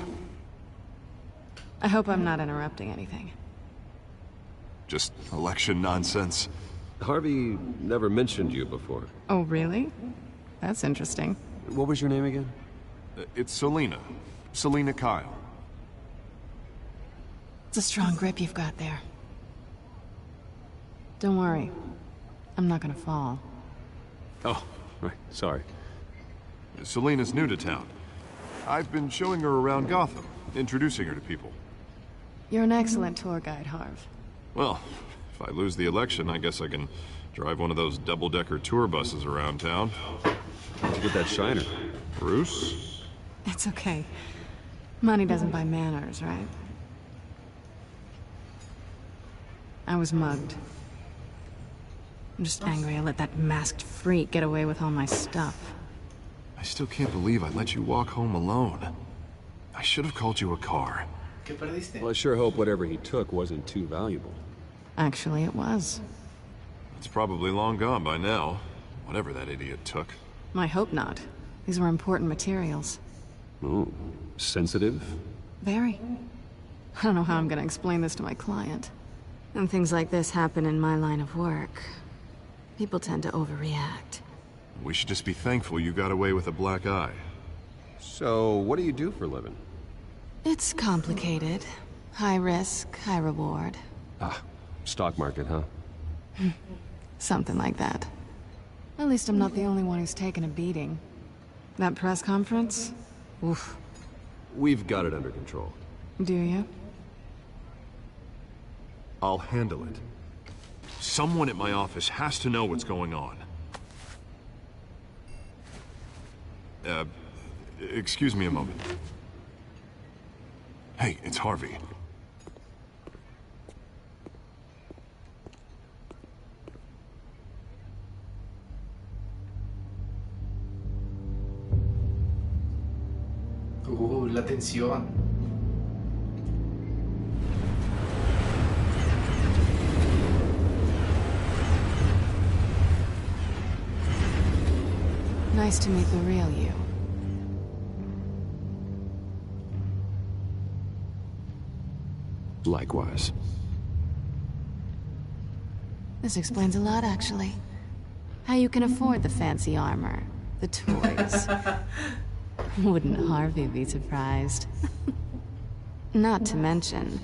I hope I'm not interrupting anything. Just election nonsense. Harvey never mentioned you before. Oh, really? That's interesting. What was your name again? It's Selina. Selina Kyle. It's a strong grip you've got there. Don't worry. I'm not gonna fall. Oh, right. Sorry. Selina's new to town. I've been showing her around Gotham, introducing her to people. You're an excellent tour guide, Harv. Well, if I lose the election, I guess I can drive one of those double-decker tour buses around town. With that shiner. Bruce? It's okay. Money doesn't buy manners, right? I was mugged. I'm just angry I let that masked freak get away with all my stuff. I still can't believe I let you walk home alone. I should have called you a car. Well, I sure hope whatever he took wasn't too valuable. Actually, it was. It's probably long gone by now, whatever that idiot took. I hope not. These were important materials. Ooh, sensitive? Very. I don't know how I'm gonna explain this to my client. When things like this happen in my line of work, people tend to overreact. We should just be thankful you got away with a black eye. So, what do you do for a living? It's complicated. High risk, high reward. Ah, stock market, huh? Something like that. At least I'm not the only one who's taken a beating. That press conference? Oof. We've got it under control. Do you? I'll handle it. Someone at my office has to know what's going on. Excuse me a moment. Hey, it's Harvey. La tensión. Nice to meet the real you. Likewise. This explains a lot, actually. How you can afford the fancy armor, the toys. Wouldn't Harvey be surprised? Not to mention,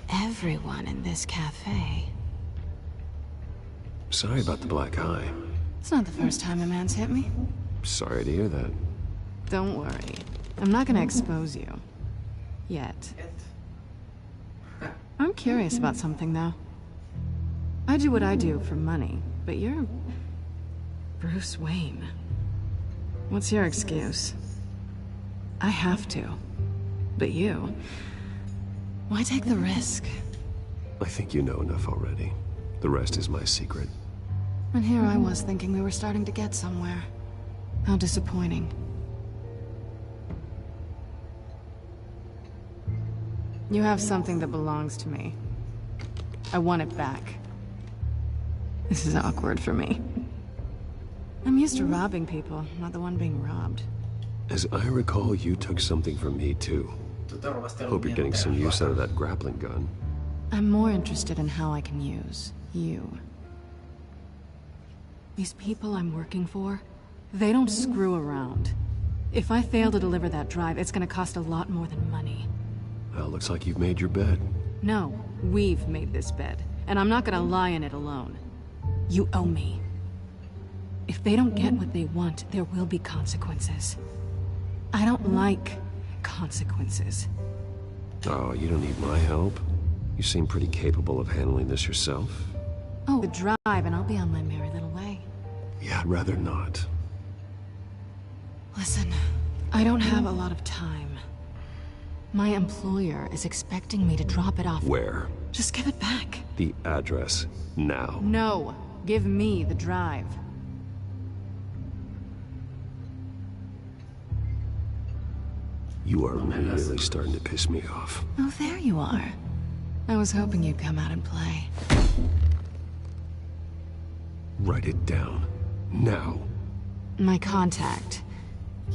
everyone in this cafe. Sorry about the black eye. It's not the first time a man's hit me. Sorry to hear that. Don't worry. I'm not gonna expose you. Yet. I'm curious about something, though. I do what I do for money, but you're... Bruce Wayne. What's your excuse? I have to. But you... Why take the risk? I think you know enough already. The rest is my secret. And here I was thinking we were starting to get somewhere. How disappointing. You have something that belongs to me. I want it back. This is awkward for me. I'm used to robbing people, not the one being robbed. As I recall, you took something from me too. Hope you're getting some use out of that grappling gun. I'm more interested in how I can use you. These people I'm working for, they don't screw around. If I fail to deliver that drive, it's gonna cost a lot more than money. Well, looks like you've made your bed. No, we've made this bed, and I'm not gonna lie in it alone. You owe me. If they don't get what they want, there will be consequences. I don't like consequences. Oh, you don't need my help. You seem pretty capable of handling this yourself. Oh, the drive, and I'll be on my merry little way. Yeah, I'd rather not. Listen, I don't have a lot of time. My employer is expecting me to drop it off. Where? Just give it back. The address, now. No, give me the drive. You are really starting to piss me off. Oh, there you are. I was hoping you'd come out and play. Write it down. Now. My contact.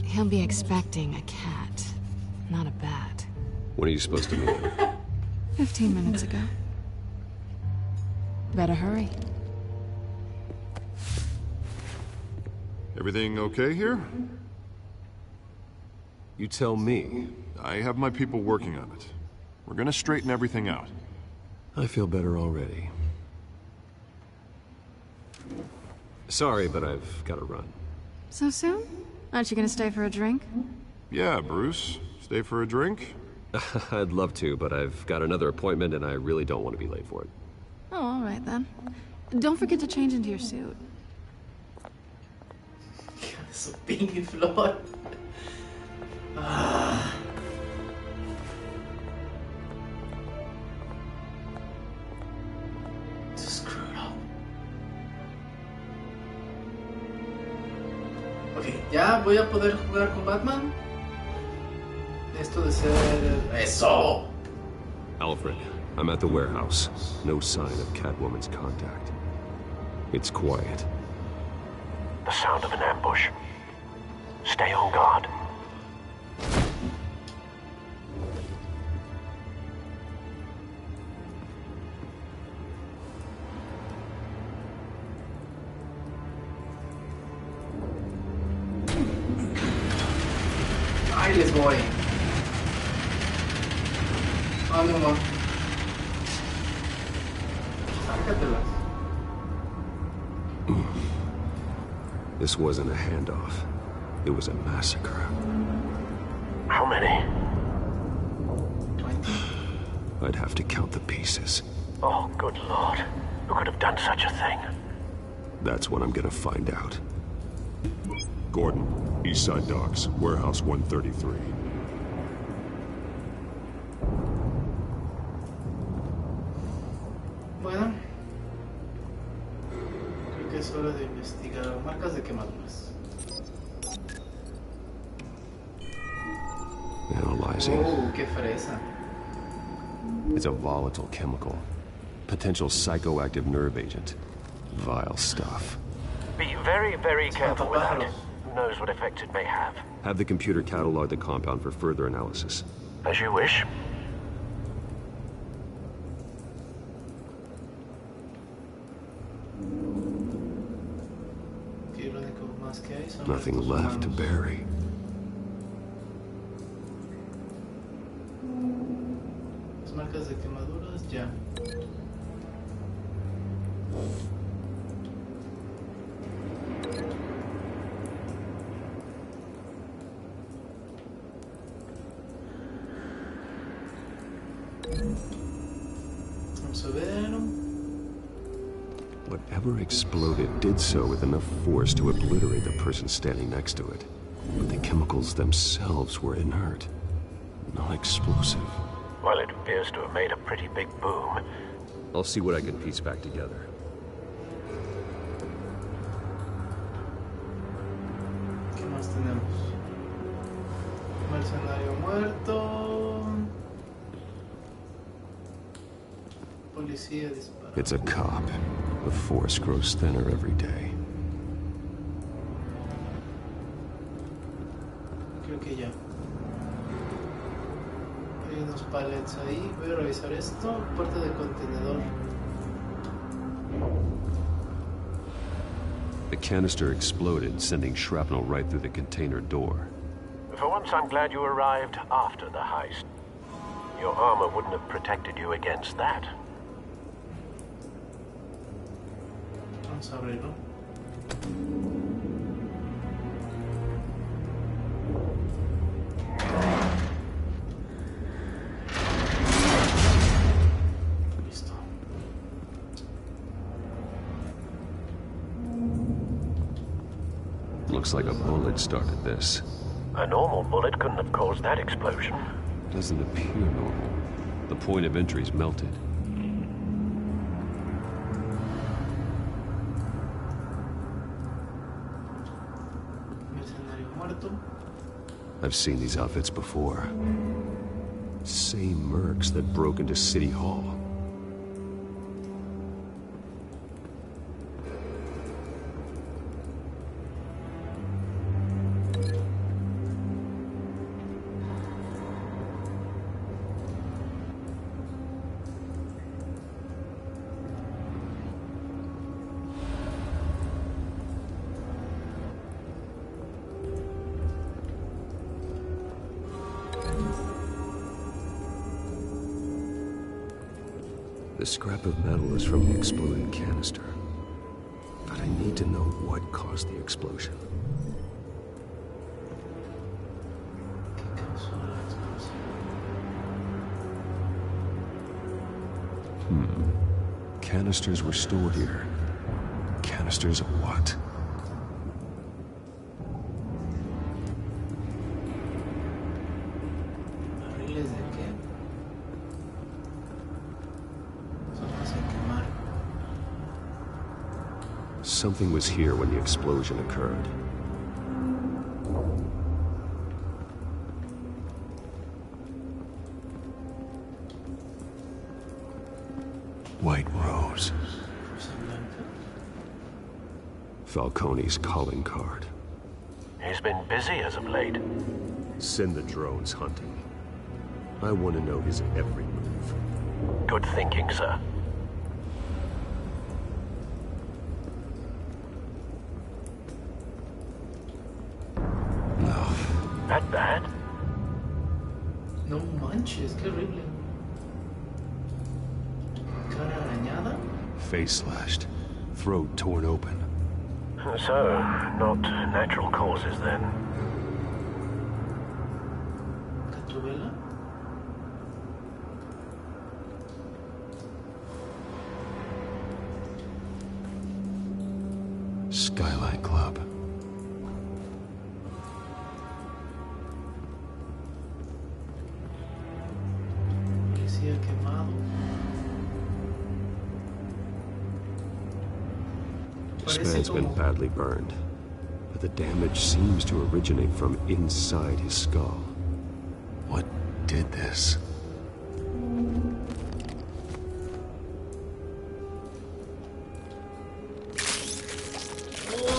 He'll be expecting a cat, not a bat. When are you supposed to meet him? 15 minutes ago. Better hurry. Everything okay here? You tell me. I have my people working on it. We're gonna straighten everything out. I feel better already. Sorry, but I've got to run. So soon? Aren't you gonna stay for a drink? Yeah, Bruce. Stay for a drink? I'd love to, but I've got another appointment and I really don't want to be late for it. Oh, all right then. Don't forget to change into your suit. Su pinky flor. Ah. Screwed up. Ok, ya voy a poder jugar con Batman. Esto de ser... ¡Eso! Alfred, I'm at the warehouse. No sign of Catwoman's contact. It's quiet. The sound of an ambush. Stay on guard. Ahí les voy. Ánimo. Sácatelas. This wasn't a handoff. It was a massacre. How many? 20. I'd have to count the pieces. Oh, good lord. Who could have done such a thing? That's what I'm gonna find out. Gordon, Eastside Docks, Warehouse 133. Bueno, creo que es hora de investigar marcas de quemaduras. Analyzing. Oh, qué fresa. It's a volatile chemical. Potential psychoactive nerve agent. Vile stuff. Be very, very careful with that. Who knows what effects it may have. Have the computer catalog the compound for further analysis. As you wish. Nothing left to bury. Las marcas de quemaduras, ya. Vamos a ver. Whatever exploded did so with enough force to obliterate the person standing next to it. But the chemicals themselves were inert, not explosive. Well, it appears to have made a pretty big boom. I'll see what I can piece back together. ¿Qué más tenemos? Mercenario muerto. Policía disparado. It's a cop. The force grows thinner every day. Creo que ya. Hay unos pallets ahí. Voy a revisar esto. Puerta de contenedor. The canister exploded, sending shrapnel right through the container door. For once, I'm glad you arrived after the heist. Your armor wouldn't have protected you against that. Vamos a abrirlo. Listo. Looks like a bullet started this. A normal bullet couldn't have caused that explosion. Doesn't appear normal. The point of entry's melted. I've seen these outfits before. Same mercs that broke into City Hall. The scrap of metal is from the exploded canister. But I need to know what caused the explosion. Canisters were stored here. Canisters of what? Something was here when the explosion occurred. White Rose. Falcone's calling card. He's been busy as of late. Send the drones hunting. I want to know his every move. Good thinking, sir. That bad? No manches, qué horrible. Cara arañada? Face slashed. Throat torn open. So, not natural causes then. Catuvela? up. Policía quemado. This man's been badly burned, but the damage seems to originate from inside his skull. What did this?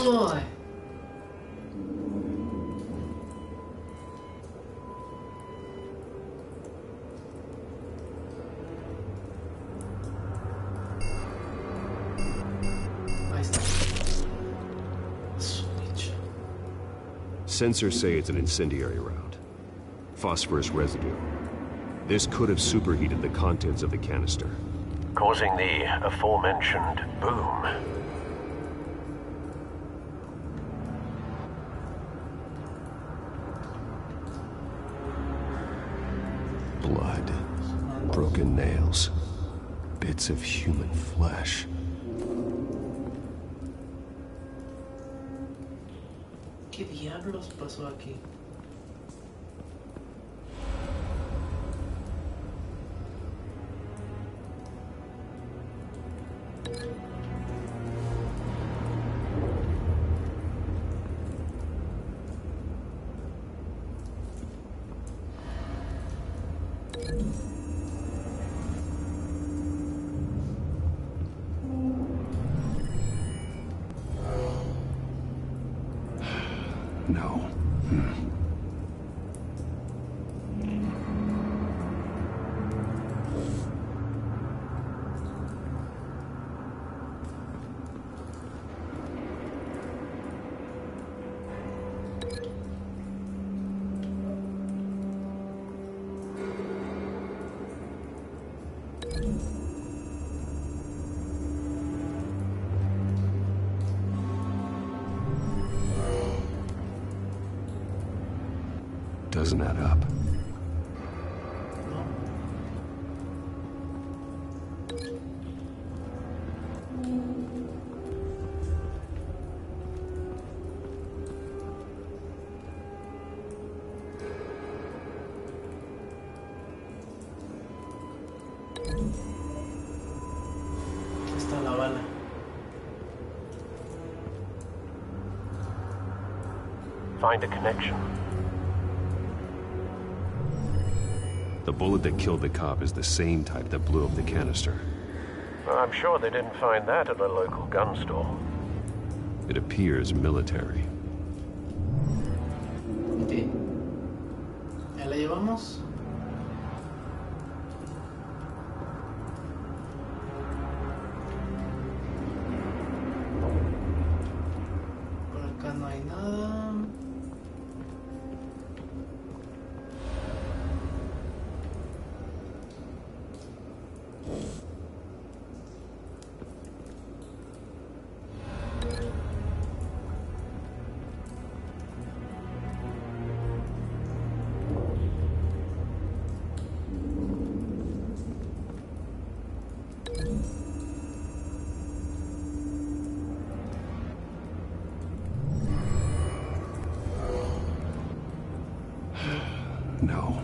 Uy. Ahí está. Switch. Sensors say it's an incendiary round. Phosphorus residue. This could have superheated the contents of the canister, causing the aforementioned boom. Blood, broken nails, bits of human flesh. ¿Qué diablos pasó aquí? No. Doesn't add up. Está la bala. Find a connection. The bullet that killed the cop is the same type that blew up the canister. I'm sure they didn't find that at a local gun store. It appears military. Ok. ¿Ya la llevamos? Por acá no hay nada. No.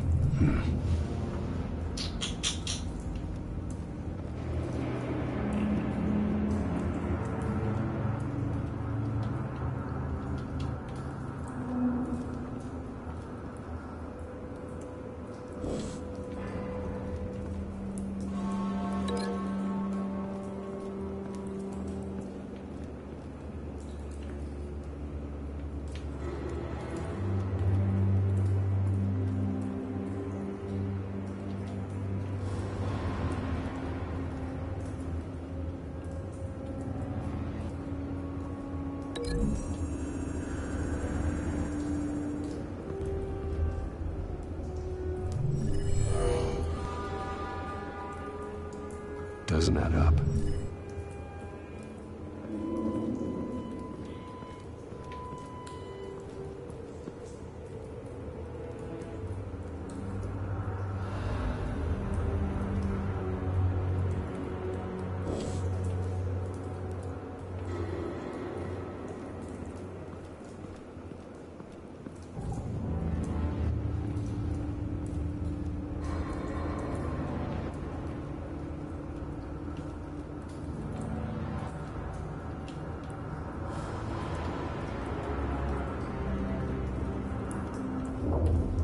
Doesn't add up.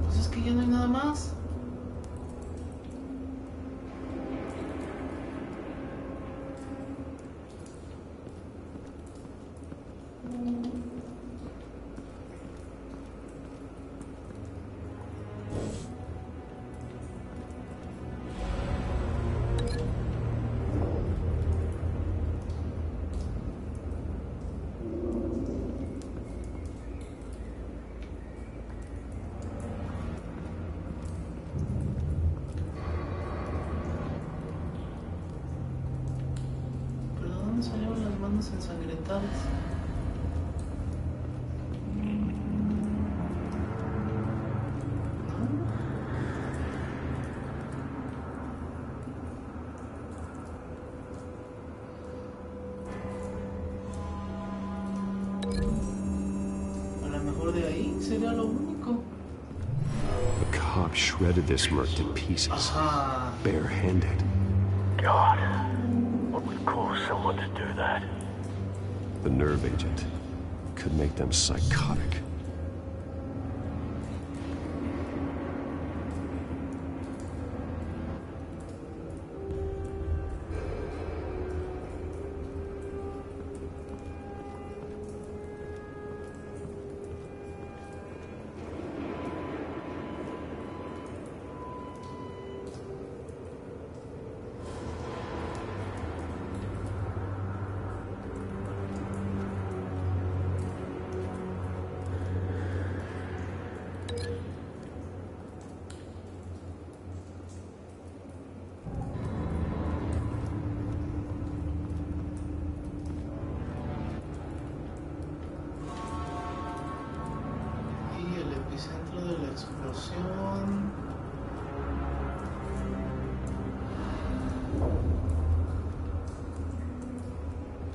Pues es que ya no hay nada más. Salieron las manos ensangrentadas. A lo mejor de ahí sería lo único. The cop shredded this merc to pieces, barehanded. God. What would cause someone to do that? The nerve agent could make them psychotic. Centro de la explosión.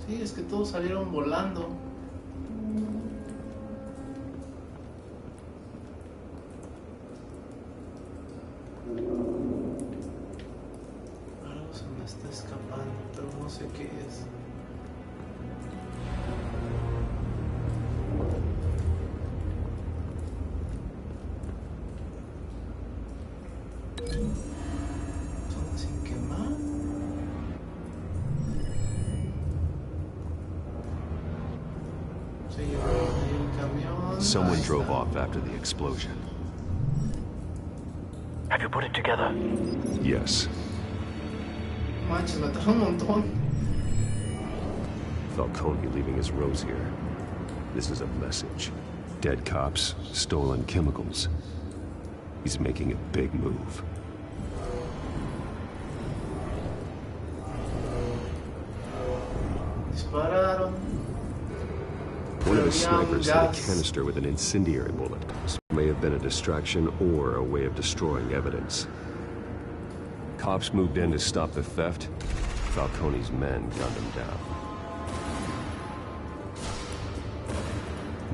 Sí, es que todos salieron volando. Algo se me está escapando, pero no sé qué es. Someone drove off after the explosion. Have you put it together? Yes. Manches, me tardó un montón. Falcone leaving his rose here. This is a message. Dead cops, stolen chemicals. He's making a big move. Dispararon. One of his snipers hit a canister with an incendiary bullet. So it may have been a distraction or a way of destroying evidence. Cops moved in to stop the theft. Falcone's men gunned him down.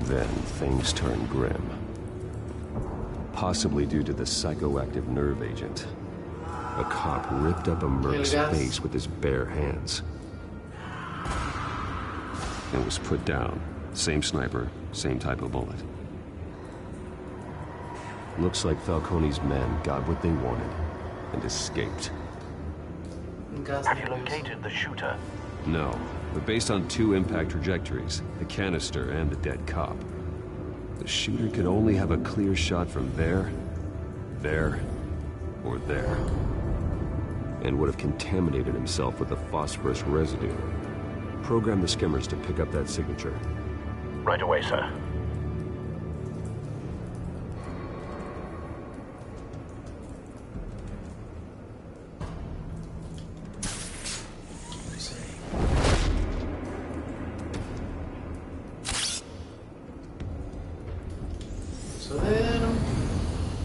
Then things turned grim. Possibly due to the psychoactive nerve agent. A cop ripped up a merc's face with his bare hands. And was put down. Same sniper, same type of bullet. Looks like Falcone's men got what they wanted and escaped. Have you located the shooter? No, but based on two impact trajectories, the canister and the dead cop, the shooter could only have a clear shot from there, or there, and would have contaminated himself with the phosphorus residue. Program the skimmers to pick up that signature. Right away, sir.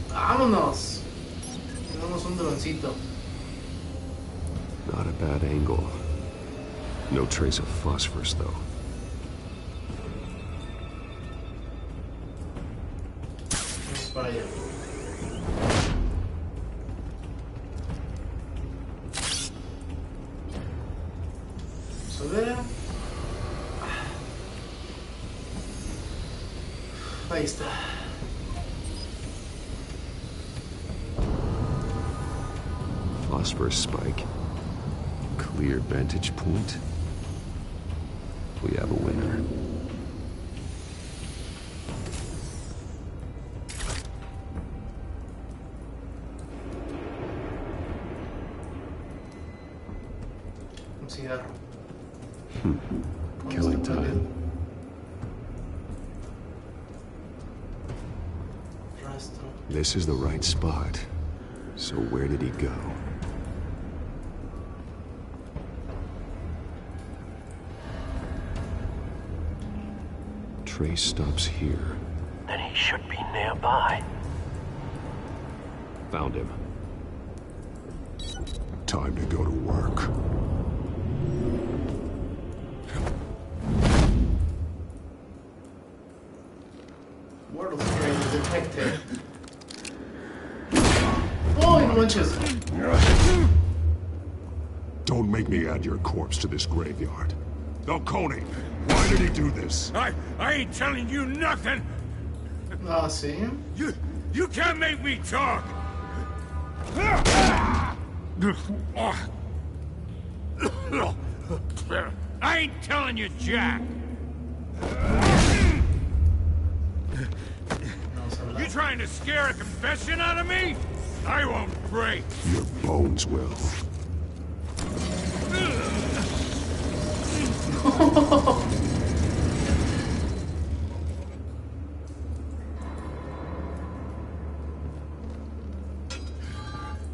Vámonos. Tenemos un droncito. Not a bad angle. No trace of phosphorus, though. Para allá. Vamos a ver. Ahí está. phosphorus spike. Clear vantage point. We have a winner. Un cigarro. Killing time. Rastro. This is the right spot. So where did he go? Trace stops here. Then he should be nearby. Found him. Time to go to work. World of Trade detected. Oh, no manches. Don't make me add your corpse to this graveyard. Falcone, why did he do this? I ain't telling you nothing. Ah, see? You can't make me talk. I ain't telling you, Jack. You trying to scare a confession out of me? I won't break. Your bones will.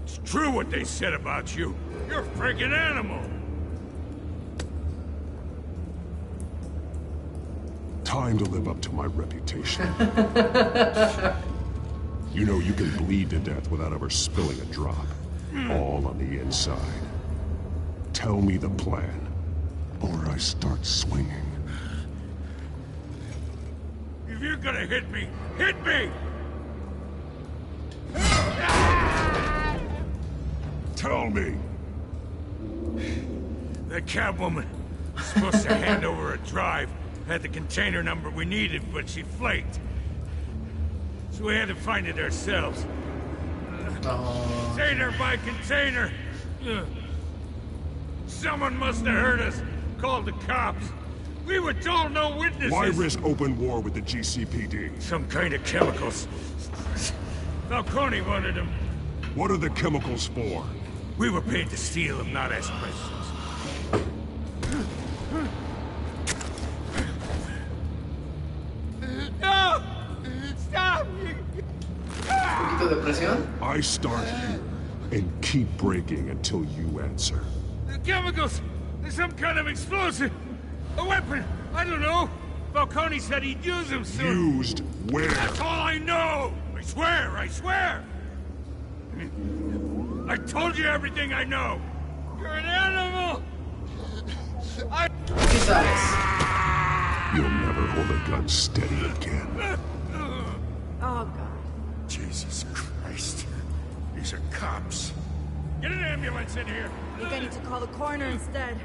It's true what they said about you. You're a freaking animal. Time to live up to my reputation. You know you can bleed to death without ever spilling a drop. All on the inside. Tell me the plan, or I start swinging. If you're gonna hit me, hit me! Tell me! The cabwoman was supposed to hand over a drive. Had the container number we needed, but she flaked. So we had to find it ourselves. Container by container. Someone must have heard us. Called the cops. We were told no witnesses. Why risk open war with the GCPD? Some kind of chemicals. Falcone wanted them. What are the chemicals for? We were paid to steal them, not ask questions. No! Stop! I start here and keep breaking until you answer. The chemicals! There's some kind of explosive! A weapon! I don't know! Falcone said he'd use them soon! Used where? That's all I know! I swear! I swear! I told you everything I know! You're an animal! You'll never hold a gun steady again. Oh, God. Jesus Christ. These are cops. Get an ambulance in here! I think I need to call the coroner instead.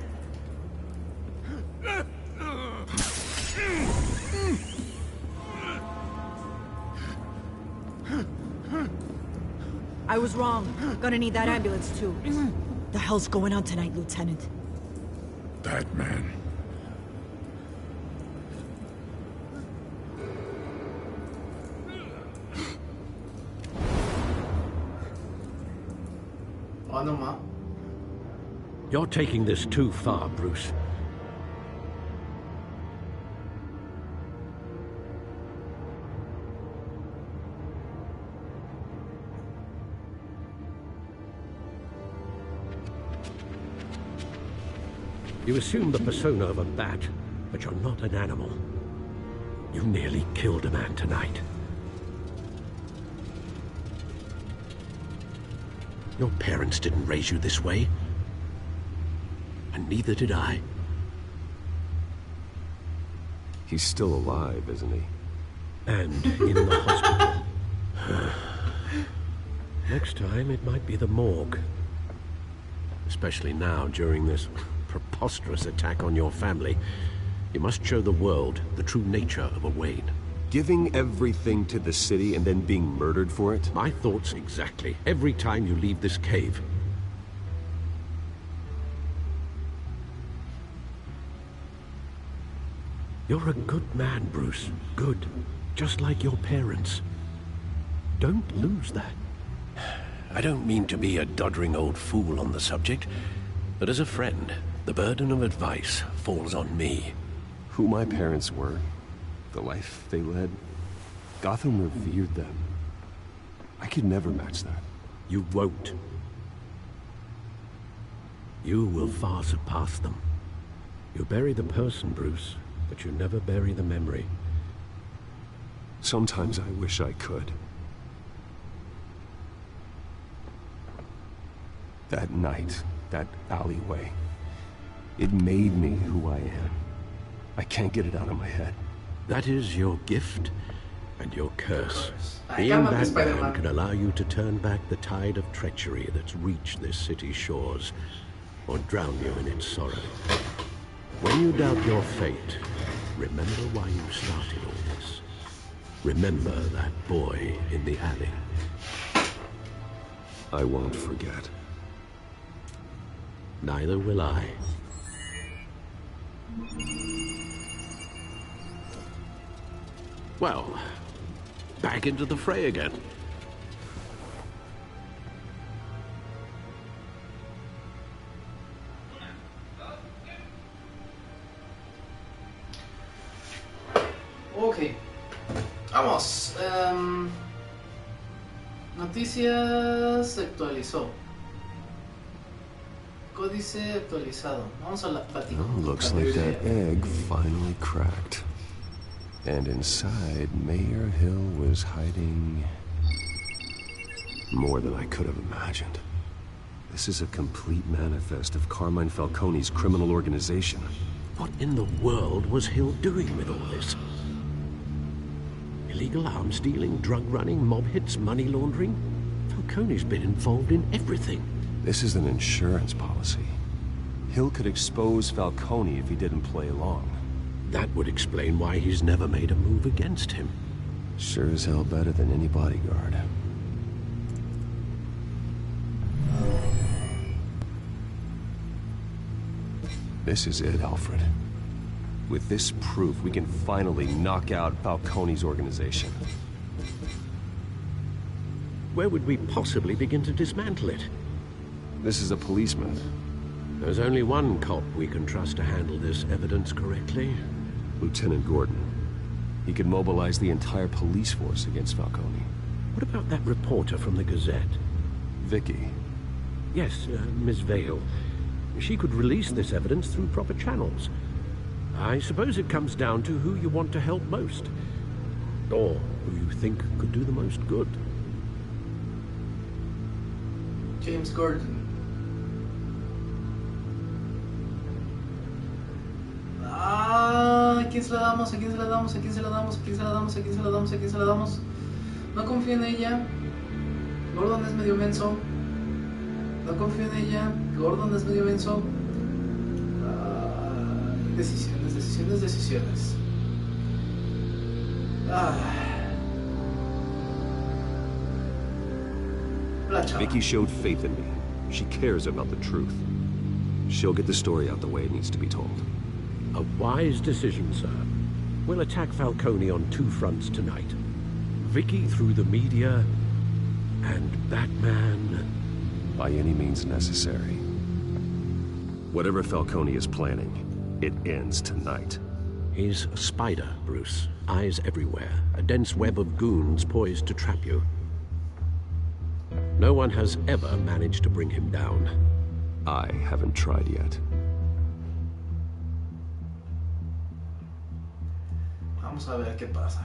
I was wrong. Gonna need that ambulance too. The hell's going on tonight, Lieutenant? That man. You're taking this too far, Bruce. You assume the persona of a bat, but you're not an animal. You nearly killed a man tonight. Your parents didn't raise you this way. And neither did I. He's still alive, isn't he? And in the hospital. Next time, it might be the morgue. Especially now, during this preposterous attack on your family. You must show the world the true nature of a Wayne. Giving everything to the city and then being murdered for it? My thoughts exactly. Every time you leave this cave. You're a good man, Bruce. Good. Just like your parents. Don't lose that. I don't mean to be a doddering old fool on the subject, but as a friend, the burden of advice falls on me. Who my parents were, the life they led, Gotham revered them. I could never match that. You won't. You will far surpass them. You bury the person, Bruce, but you never bury the memory. Sometimes I wish I could. That night, that alleyway, it made me who I am. I can't get it out of my head. That is your gift and your curse. Being Batman can allow you to turn back the tide of treachery that's reached this city's shores, or drown you in its sorrow. When you doubt your fate, remember why you started all this. Remember that boy in the alley. I won't forget. Neither will I. Well, back into the fray again. Ok. Vamos. Noticias se actualizó. Códice actualizado. Vamos a la Oh, looks like that egg finally cracked. And inside, Mayor Hill was hiding more than I could have imagined. This is a complete manifest of Carmine Falcone's criminal organization. What in the world was Hill doing with all this? Illegal arms dealing, drug running, mob hits, money laundering? Falcone's been involved in everything. This is an insurance policy. Hill could expose Falcone if he didn't play along. That would explain why he's never made a move against him. Sure as hell better than any bodyguard. This is it, Alfred. With this proof, we can finally knock out Falcone's organization. Where would we possibly begin to dismantle it? This is a policeman. There's only one cop we can trust to handle this evidence correctly. Lieutenant Gordon. He could mobilize the entire police force against Falcone. What about that reporter from the Gazette? Vicky. Yes, Miss Vale. She could release this evidence through proper channels. I suppose it comes down to who you want to help most. Or who you think could do the most good. James Gordon. ¿A quién se la damos? ¿A quién se la damos? ¿A quién se la damos? ¿A quién se la damos? ¿A quién se la damos? ¿A quién se la damos? No confío en ella. Gordon es medio menso. No confío en ella. Gordon es medio menso. Decisiones, decisiones, decisiones. Vicky showed faith in me. She cares about the truth. She'll get the story out the way it needs to be told. A wise decision, sir. We'll attack Falcone on two fronts tonight. Vicky through the media, and Batman... by any means necessary. Whatever Falcone is planning, it ends tonight. He's a spider, Bruce. Eyes everywhere. A dense web of goons poised to trap you. No one has ever managed to bring him down. I haven't tried yet. Vamos a ver qué pasa.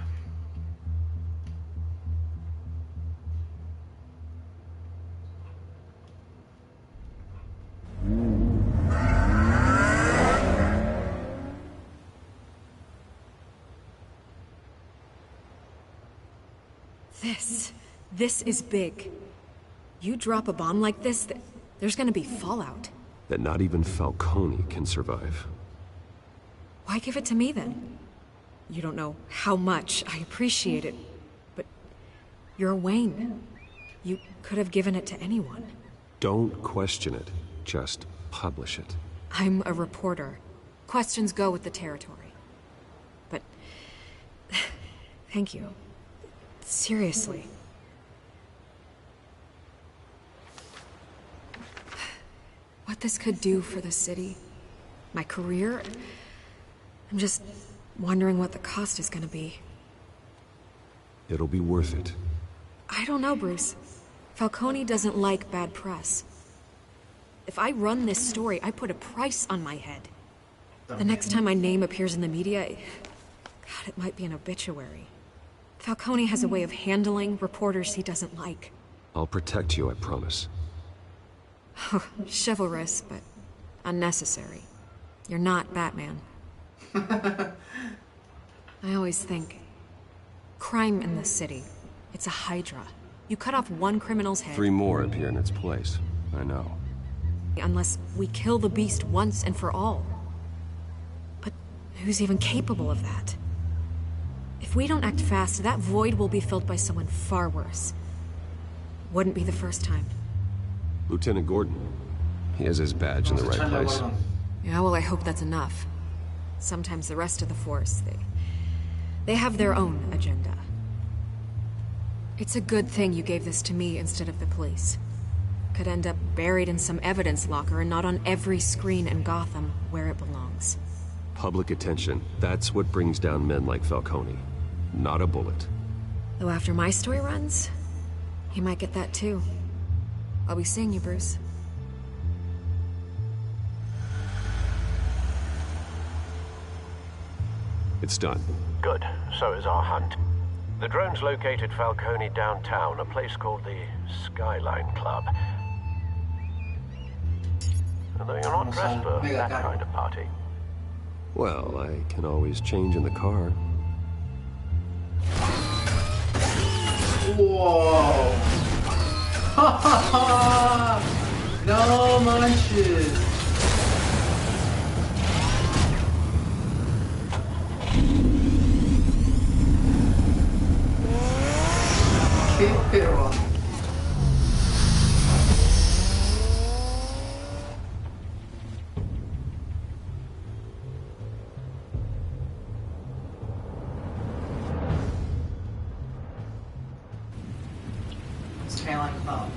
This is big. You drop a bomb like this, there's gonna be fallout. That not even Falcone can survive. Why give it to me then? You don't know how much I appreciate it, but you're Wayne. You could have given it to anyone. Don't question it. Just publish it. I'm a reporter. Questions go with the territory. Thank you. Seriously. What this could do for the city, my career, I'm just wondering what the cost is gonna be. It'll be worth it. I don't know, Bruce. Falcone doesn't like bad press. If I run this story, I put a price on my head. The next time my name appears in the media, God, it might be an obituary. Falcone has a way of handling reporters he doesn't like. I'll protect you, I promise. Chivalrous, but unnecessary. You're not Batman. I always think, crime in this city, it's a hydra. You cut off one criminal's head... 3 more appear in its place. I know. Unless we kill the beast once and for all. But who's even capable of that? If we don't act fast, that void will be filled by someone far worse. Wouldn't be the first time. Lieutenant Gordon. He has his badge in the right place. Yeah, well, I hope that's enough. Sometimes the rest of the force, they have their own agenda. It's a good thing you gave this to me instead of the police. Could end up buried in some evidence locker and not on every screen in Gotham where it belongs. Public attention. That's what brings down men like Falcone. Not a bullet. Though after my story runs, he might get that too. I'll be seeing you, Bruce. It's done. Good. So is our hunt. The drones located Falcone downtown, a place called the Skyline Club. Although you're not dressed for that kind of party. Well, I can always change in the car. Whoa! No manches! ¡Qué perro! Skyline Club.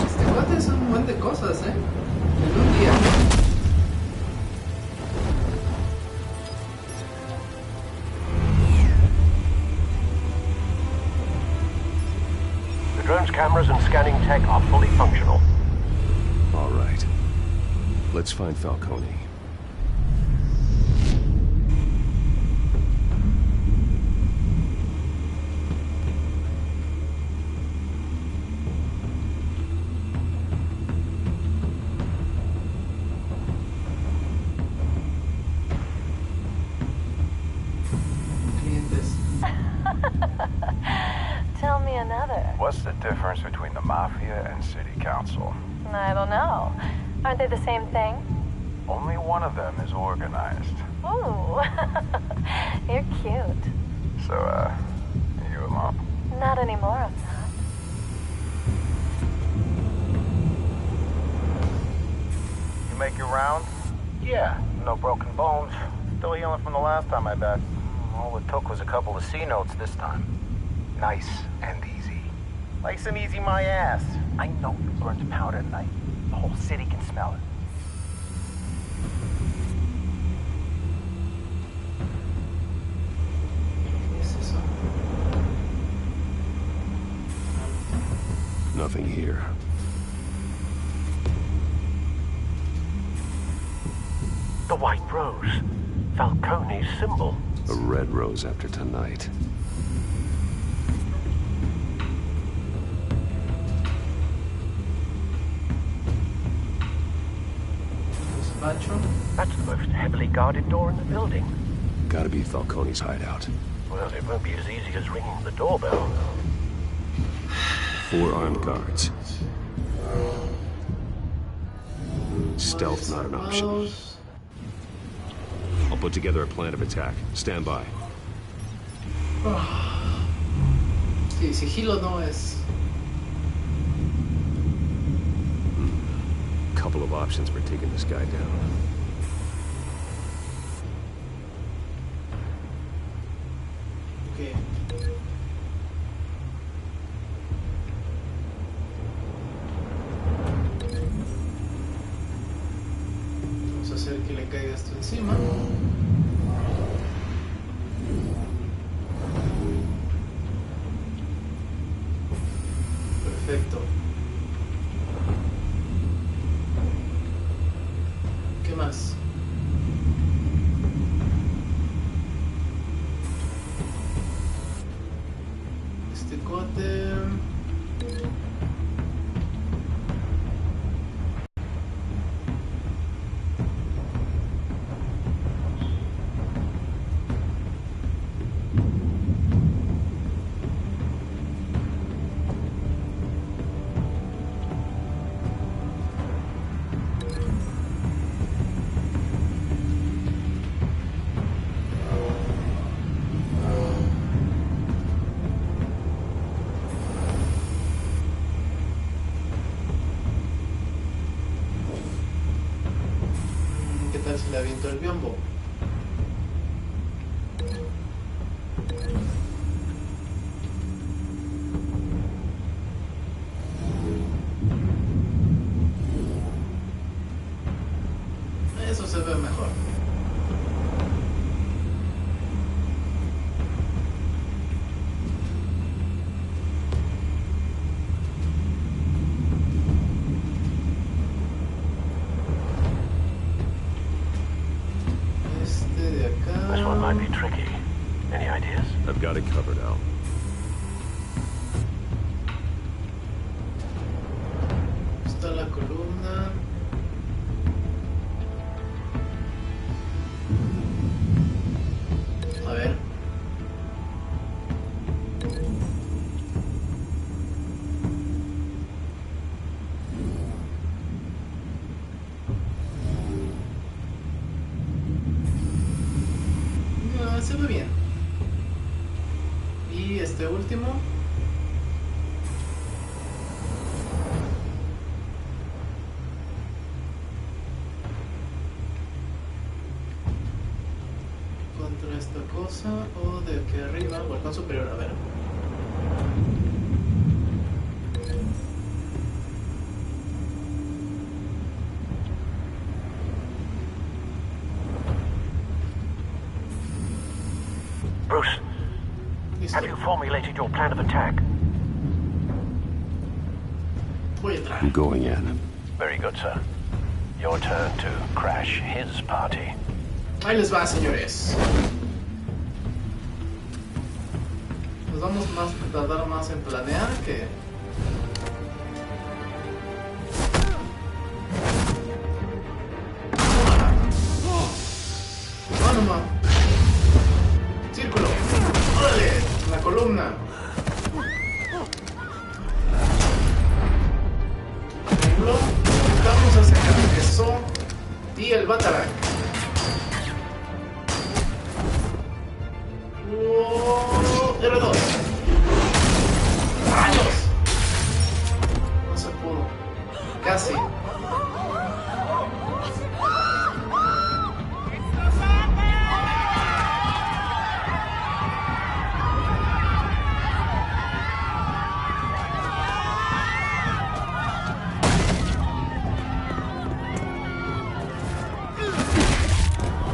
Este cuate es un buen de cosas, en un día. The drone's cameras and scanning tech are fully functional. All right. Let's find Falcone. Tell me another. What's the difference between the Mafia and City Council? I don't know. Aren't they the same thing? Only one of them is organized. Ooh. You're cute. So, you a mom? Not anymore, I'm not. You make your rounds? Yeah, no broken bones. Still healing from the last time I bet. All it took was a couple of C notes this time. Nice and easy. Nice and easy my ass. I know you burned powder at night. The whole city can smell it. Nothing here. The white rose. Falcone's symbol. A red rose after tonight. That's the most heavily guarded door in the building. Gotta be Falcone's hideout. Well, it won't be as easy as ringing the doorbell. 4 armed guards. Stealth not an option. I'll put together a plan of attack. Stand by. Sí, sigilo no es. Couple of options for taking this guy down. encima. Perfecto. ¿Qué más? Este cote. ¿Qué tal si le aviento el biombo? Eso se ve mejor. This one might be tricky. Any ideas? I've got it covered, Al. Está la columna. A ver. No, se ve bien. Y este último. Contra esta cosa o de aquí arriba, balcón superior, a ver. Bruce, have you formulated your plan of attack? I'm going in. Very good, sir. Your turn to crash his party. Ahí les va, señores. Nos vamos más a tardar más en planear que... ¡Ánima! ¡Círculo! ¡Órale! La columna. Triángulo. Vamos a sacar eso. Y el Batarang. R2. ¡Rayos! No se pudo. Casi.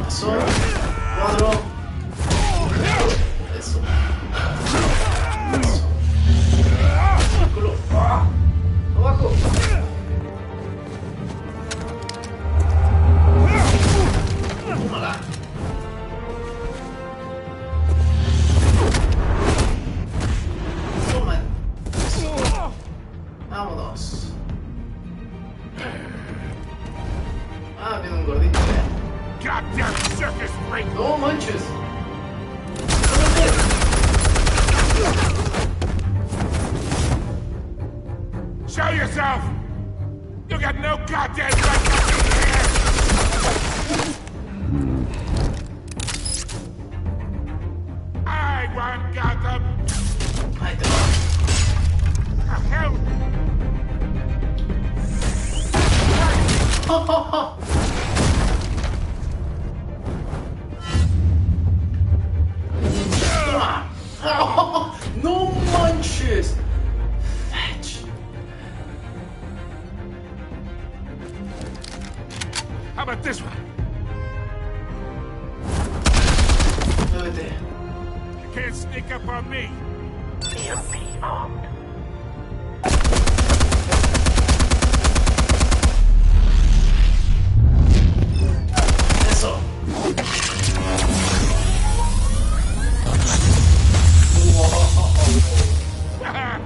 Eso. Cuadro. Eso. Círculo. Abajo. Tómala. Toma. Vámonos. Ah, viene un gordito, Goddamn circus freak! No manches. Show yourself! You got no goddamn right to be here! I want Gotham! Ahí te va. The hell? Toma. No manches. Fetch. How about this one? muévete. You can't sneak up on me. EMP armed. Eso. Yeah.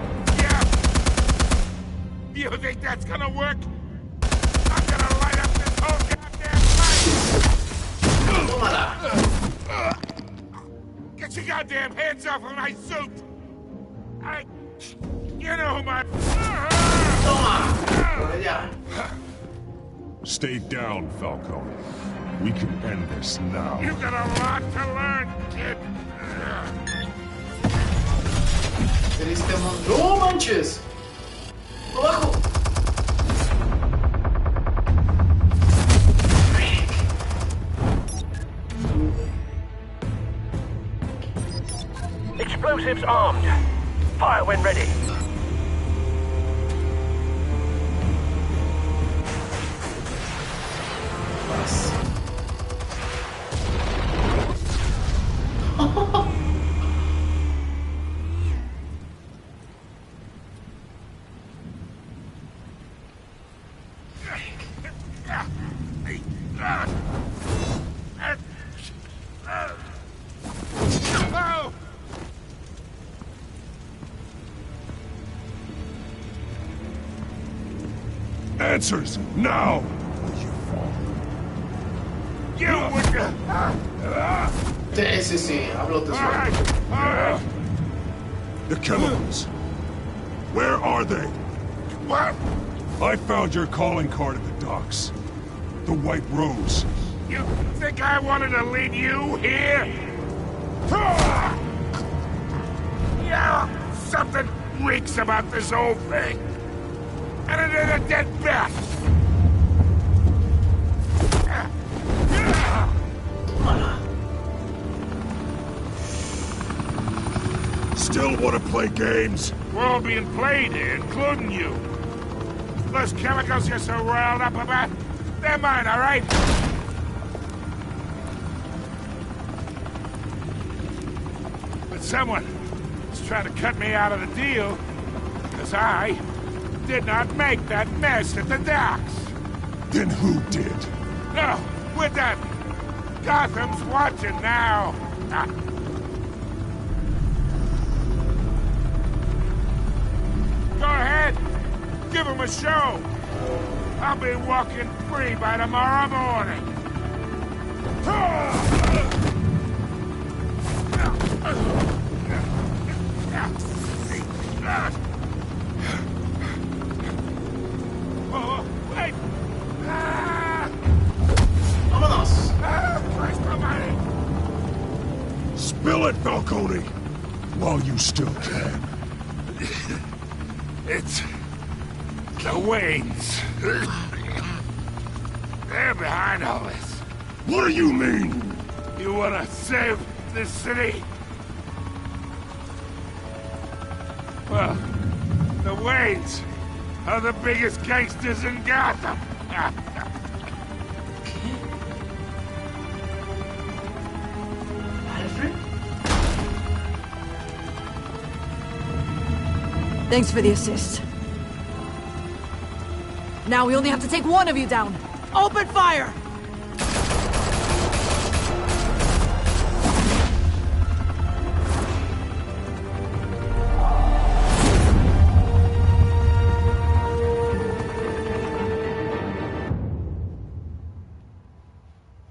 You think that's gonna work? I'm gonna light up this whole goddamn place! Get your goddamn hands off of my suit! You know who my... Stay down, Falcone. We can end this now. You got a lot to learn, kid. ¡No manches! ¡Abajo! Explosives armed. Fire when ready. Answers, now! Sí, hablo de The chemicals. Where are they? What? I found your calling card at the docks. The White Rose. You think I wanted to lead you here? Yeah, something reeks about this whole thing. And it is a dead bat. Still want to play games? We're all being played here, including you. Those chemicals you're so riled up about, they're mine, all right? But someone is trying to cut me out of the deal, because I did not make that mess at the docks. Then who did? No, we're done. Gotham's watching now. Go ahead. Give him a show. I'll be walking free by tomorrow morning. Oh, wait! Vámonos! Where's my money? Spill it, Falcone! While you still can. It's... the Waynes. They're behind all this. What do you mean? You wanna save this city? Well, the Waynes are the biggest gangsters in Gotham. Thanks for the assist. Now we only have to take one of you down. Open fire!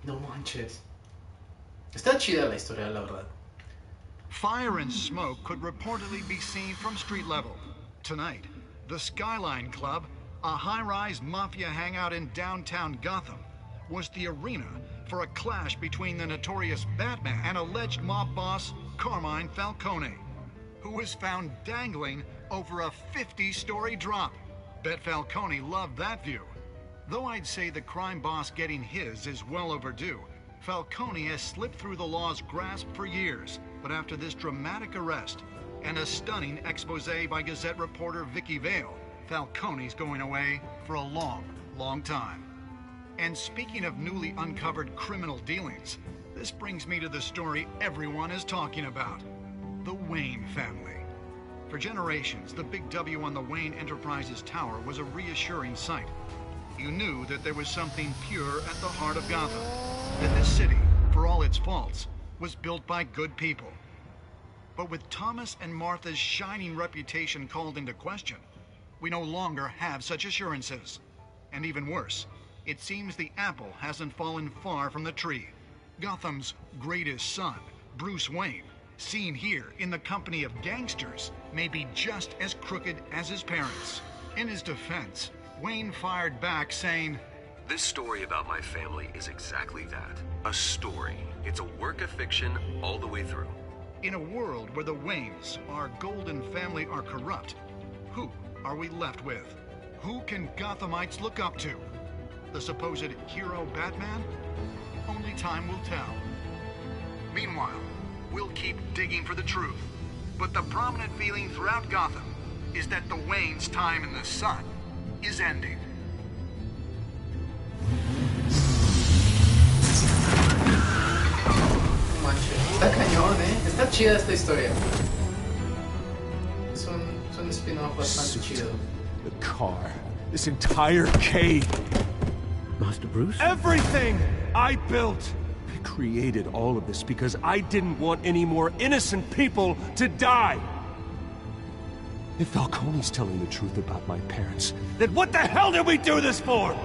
No manches. Está chida la historia, la verdad. Fire and smoke could reportedly be seen from street level. Tonight, the Skyline Club, a high-rise mafia hangout in downtown Gotham, was the arena for a clash between the notorious Batman and alleged mob boss Carmine Falcone, who was found dangling over a 50-story drop. Bet Falcone loved that view. Though I'd say the crime boss getting his is well overdue, Falcone has slipped through the law's grasp for years. But after this dramatic arrest and a stunning expose by Gazette reporter Vicky Vale, Falcone's going away for a long, long time. And speaking of newly uncovered criminal dealings, This brings me to the story everyone is talking about. The Wayne family. For generations, the big W on the Wayne Enterprises tower was a reassuring sight. You knew that there was something pure at the heart of Gotham. That this city, for all its faults, was built by good people. But with Thomas and Martha's shining reputation called into question, we no longer have such assurances. And even worse, it seems the apple hasn't fallen far from the tree. Gotham's greatest son, Bruce Wayne, seen here in the company of gangsters, may be just as crooked as his parents. In his defense, Wayne fired back saying, "This story about my family is exactly that. A story. It's a work of fiction all the way through." In a world where the Waynes, our golden family, are corrupt, who are we left with? Who can Gothamites look up to? The supposed hero Batman? Only time will tell. Meanwhile, we'll keep digging for the truth. But the prominent feeling throughout Gotham is that the Waynes' time in the sun is ending. Está cañón, Está chida esta historia. Es un spin-off bastante chido. The car. This entire cave. Master Bruce? Everything I built! I created all of this because I didn't want any more innocent people to die! If Falcone's telling the truth about my parents, then what the hell did we do this for?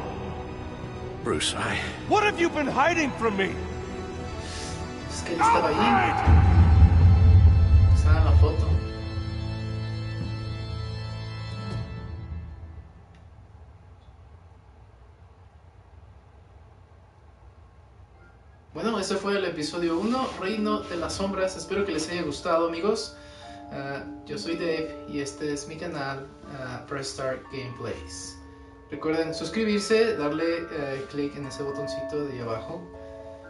Bruce, What have you been hiding from me? Es que él estaba ahí. Estaba en la foto. Bueno, ese fue el episodio 1, Reino de las Sombras. Espero que les haya gustado, amigos. Yo soy Dave y este es mi canal, Press Start Gameplays. Recuerden suscribirse, darle clic en ese botoncito de ahí abajo.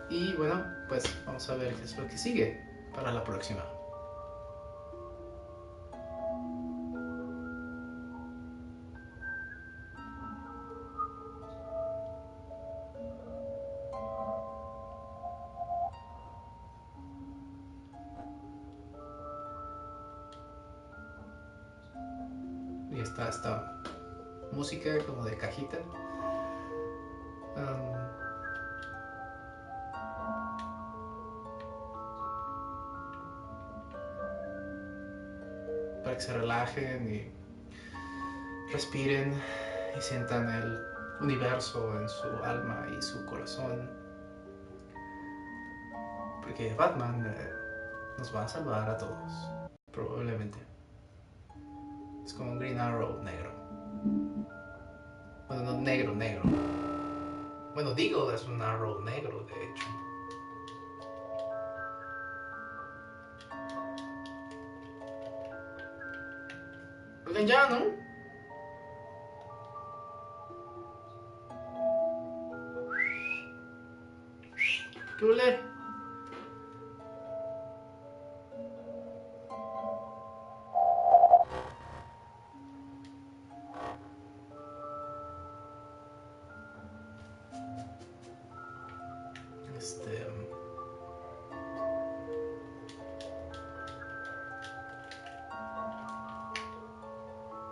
Y bueno, pues vamos a ver qué es lo que sigue para la próxima. Y está esta música como de cajita. Para que se relajen y respiren y sientan el universo en su alma y su corazón. Porque Batman nos va a salvar a todos, probablemente. Es como un Green Arrow negro. Bueno, no negro. Bueno, digo, es un Arrow negro, de hecho. Oigan, ya, ¿no? ¿Qué huele?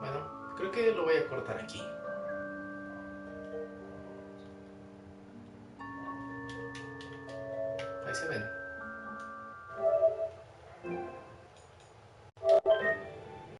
Bueno, creo que lo voy a cortar aquí. Ahí se ven.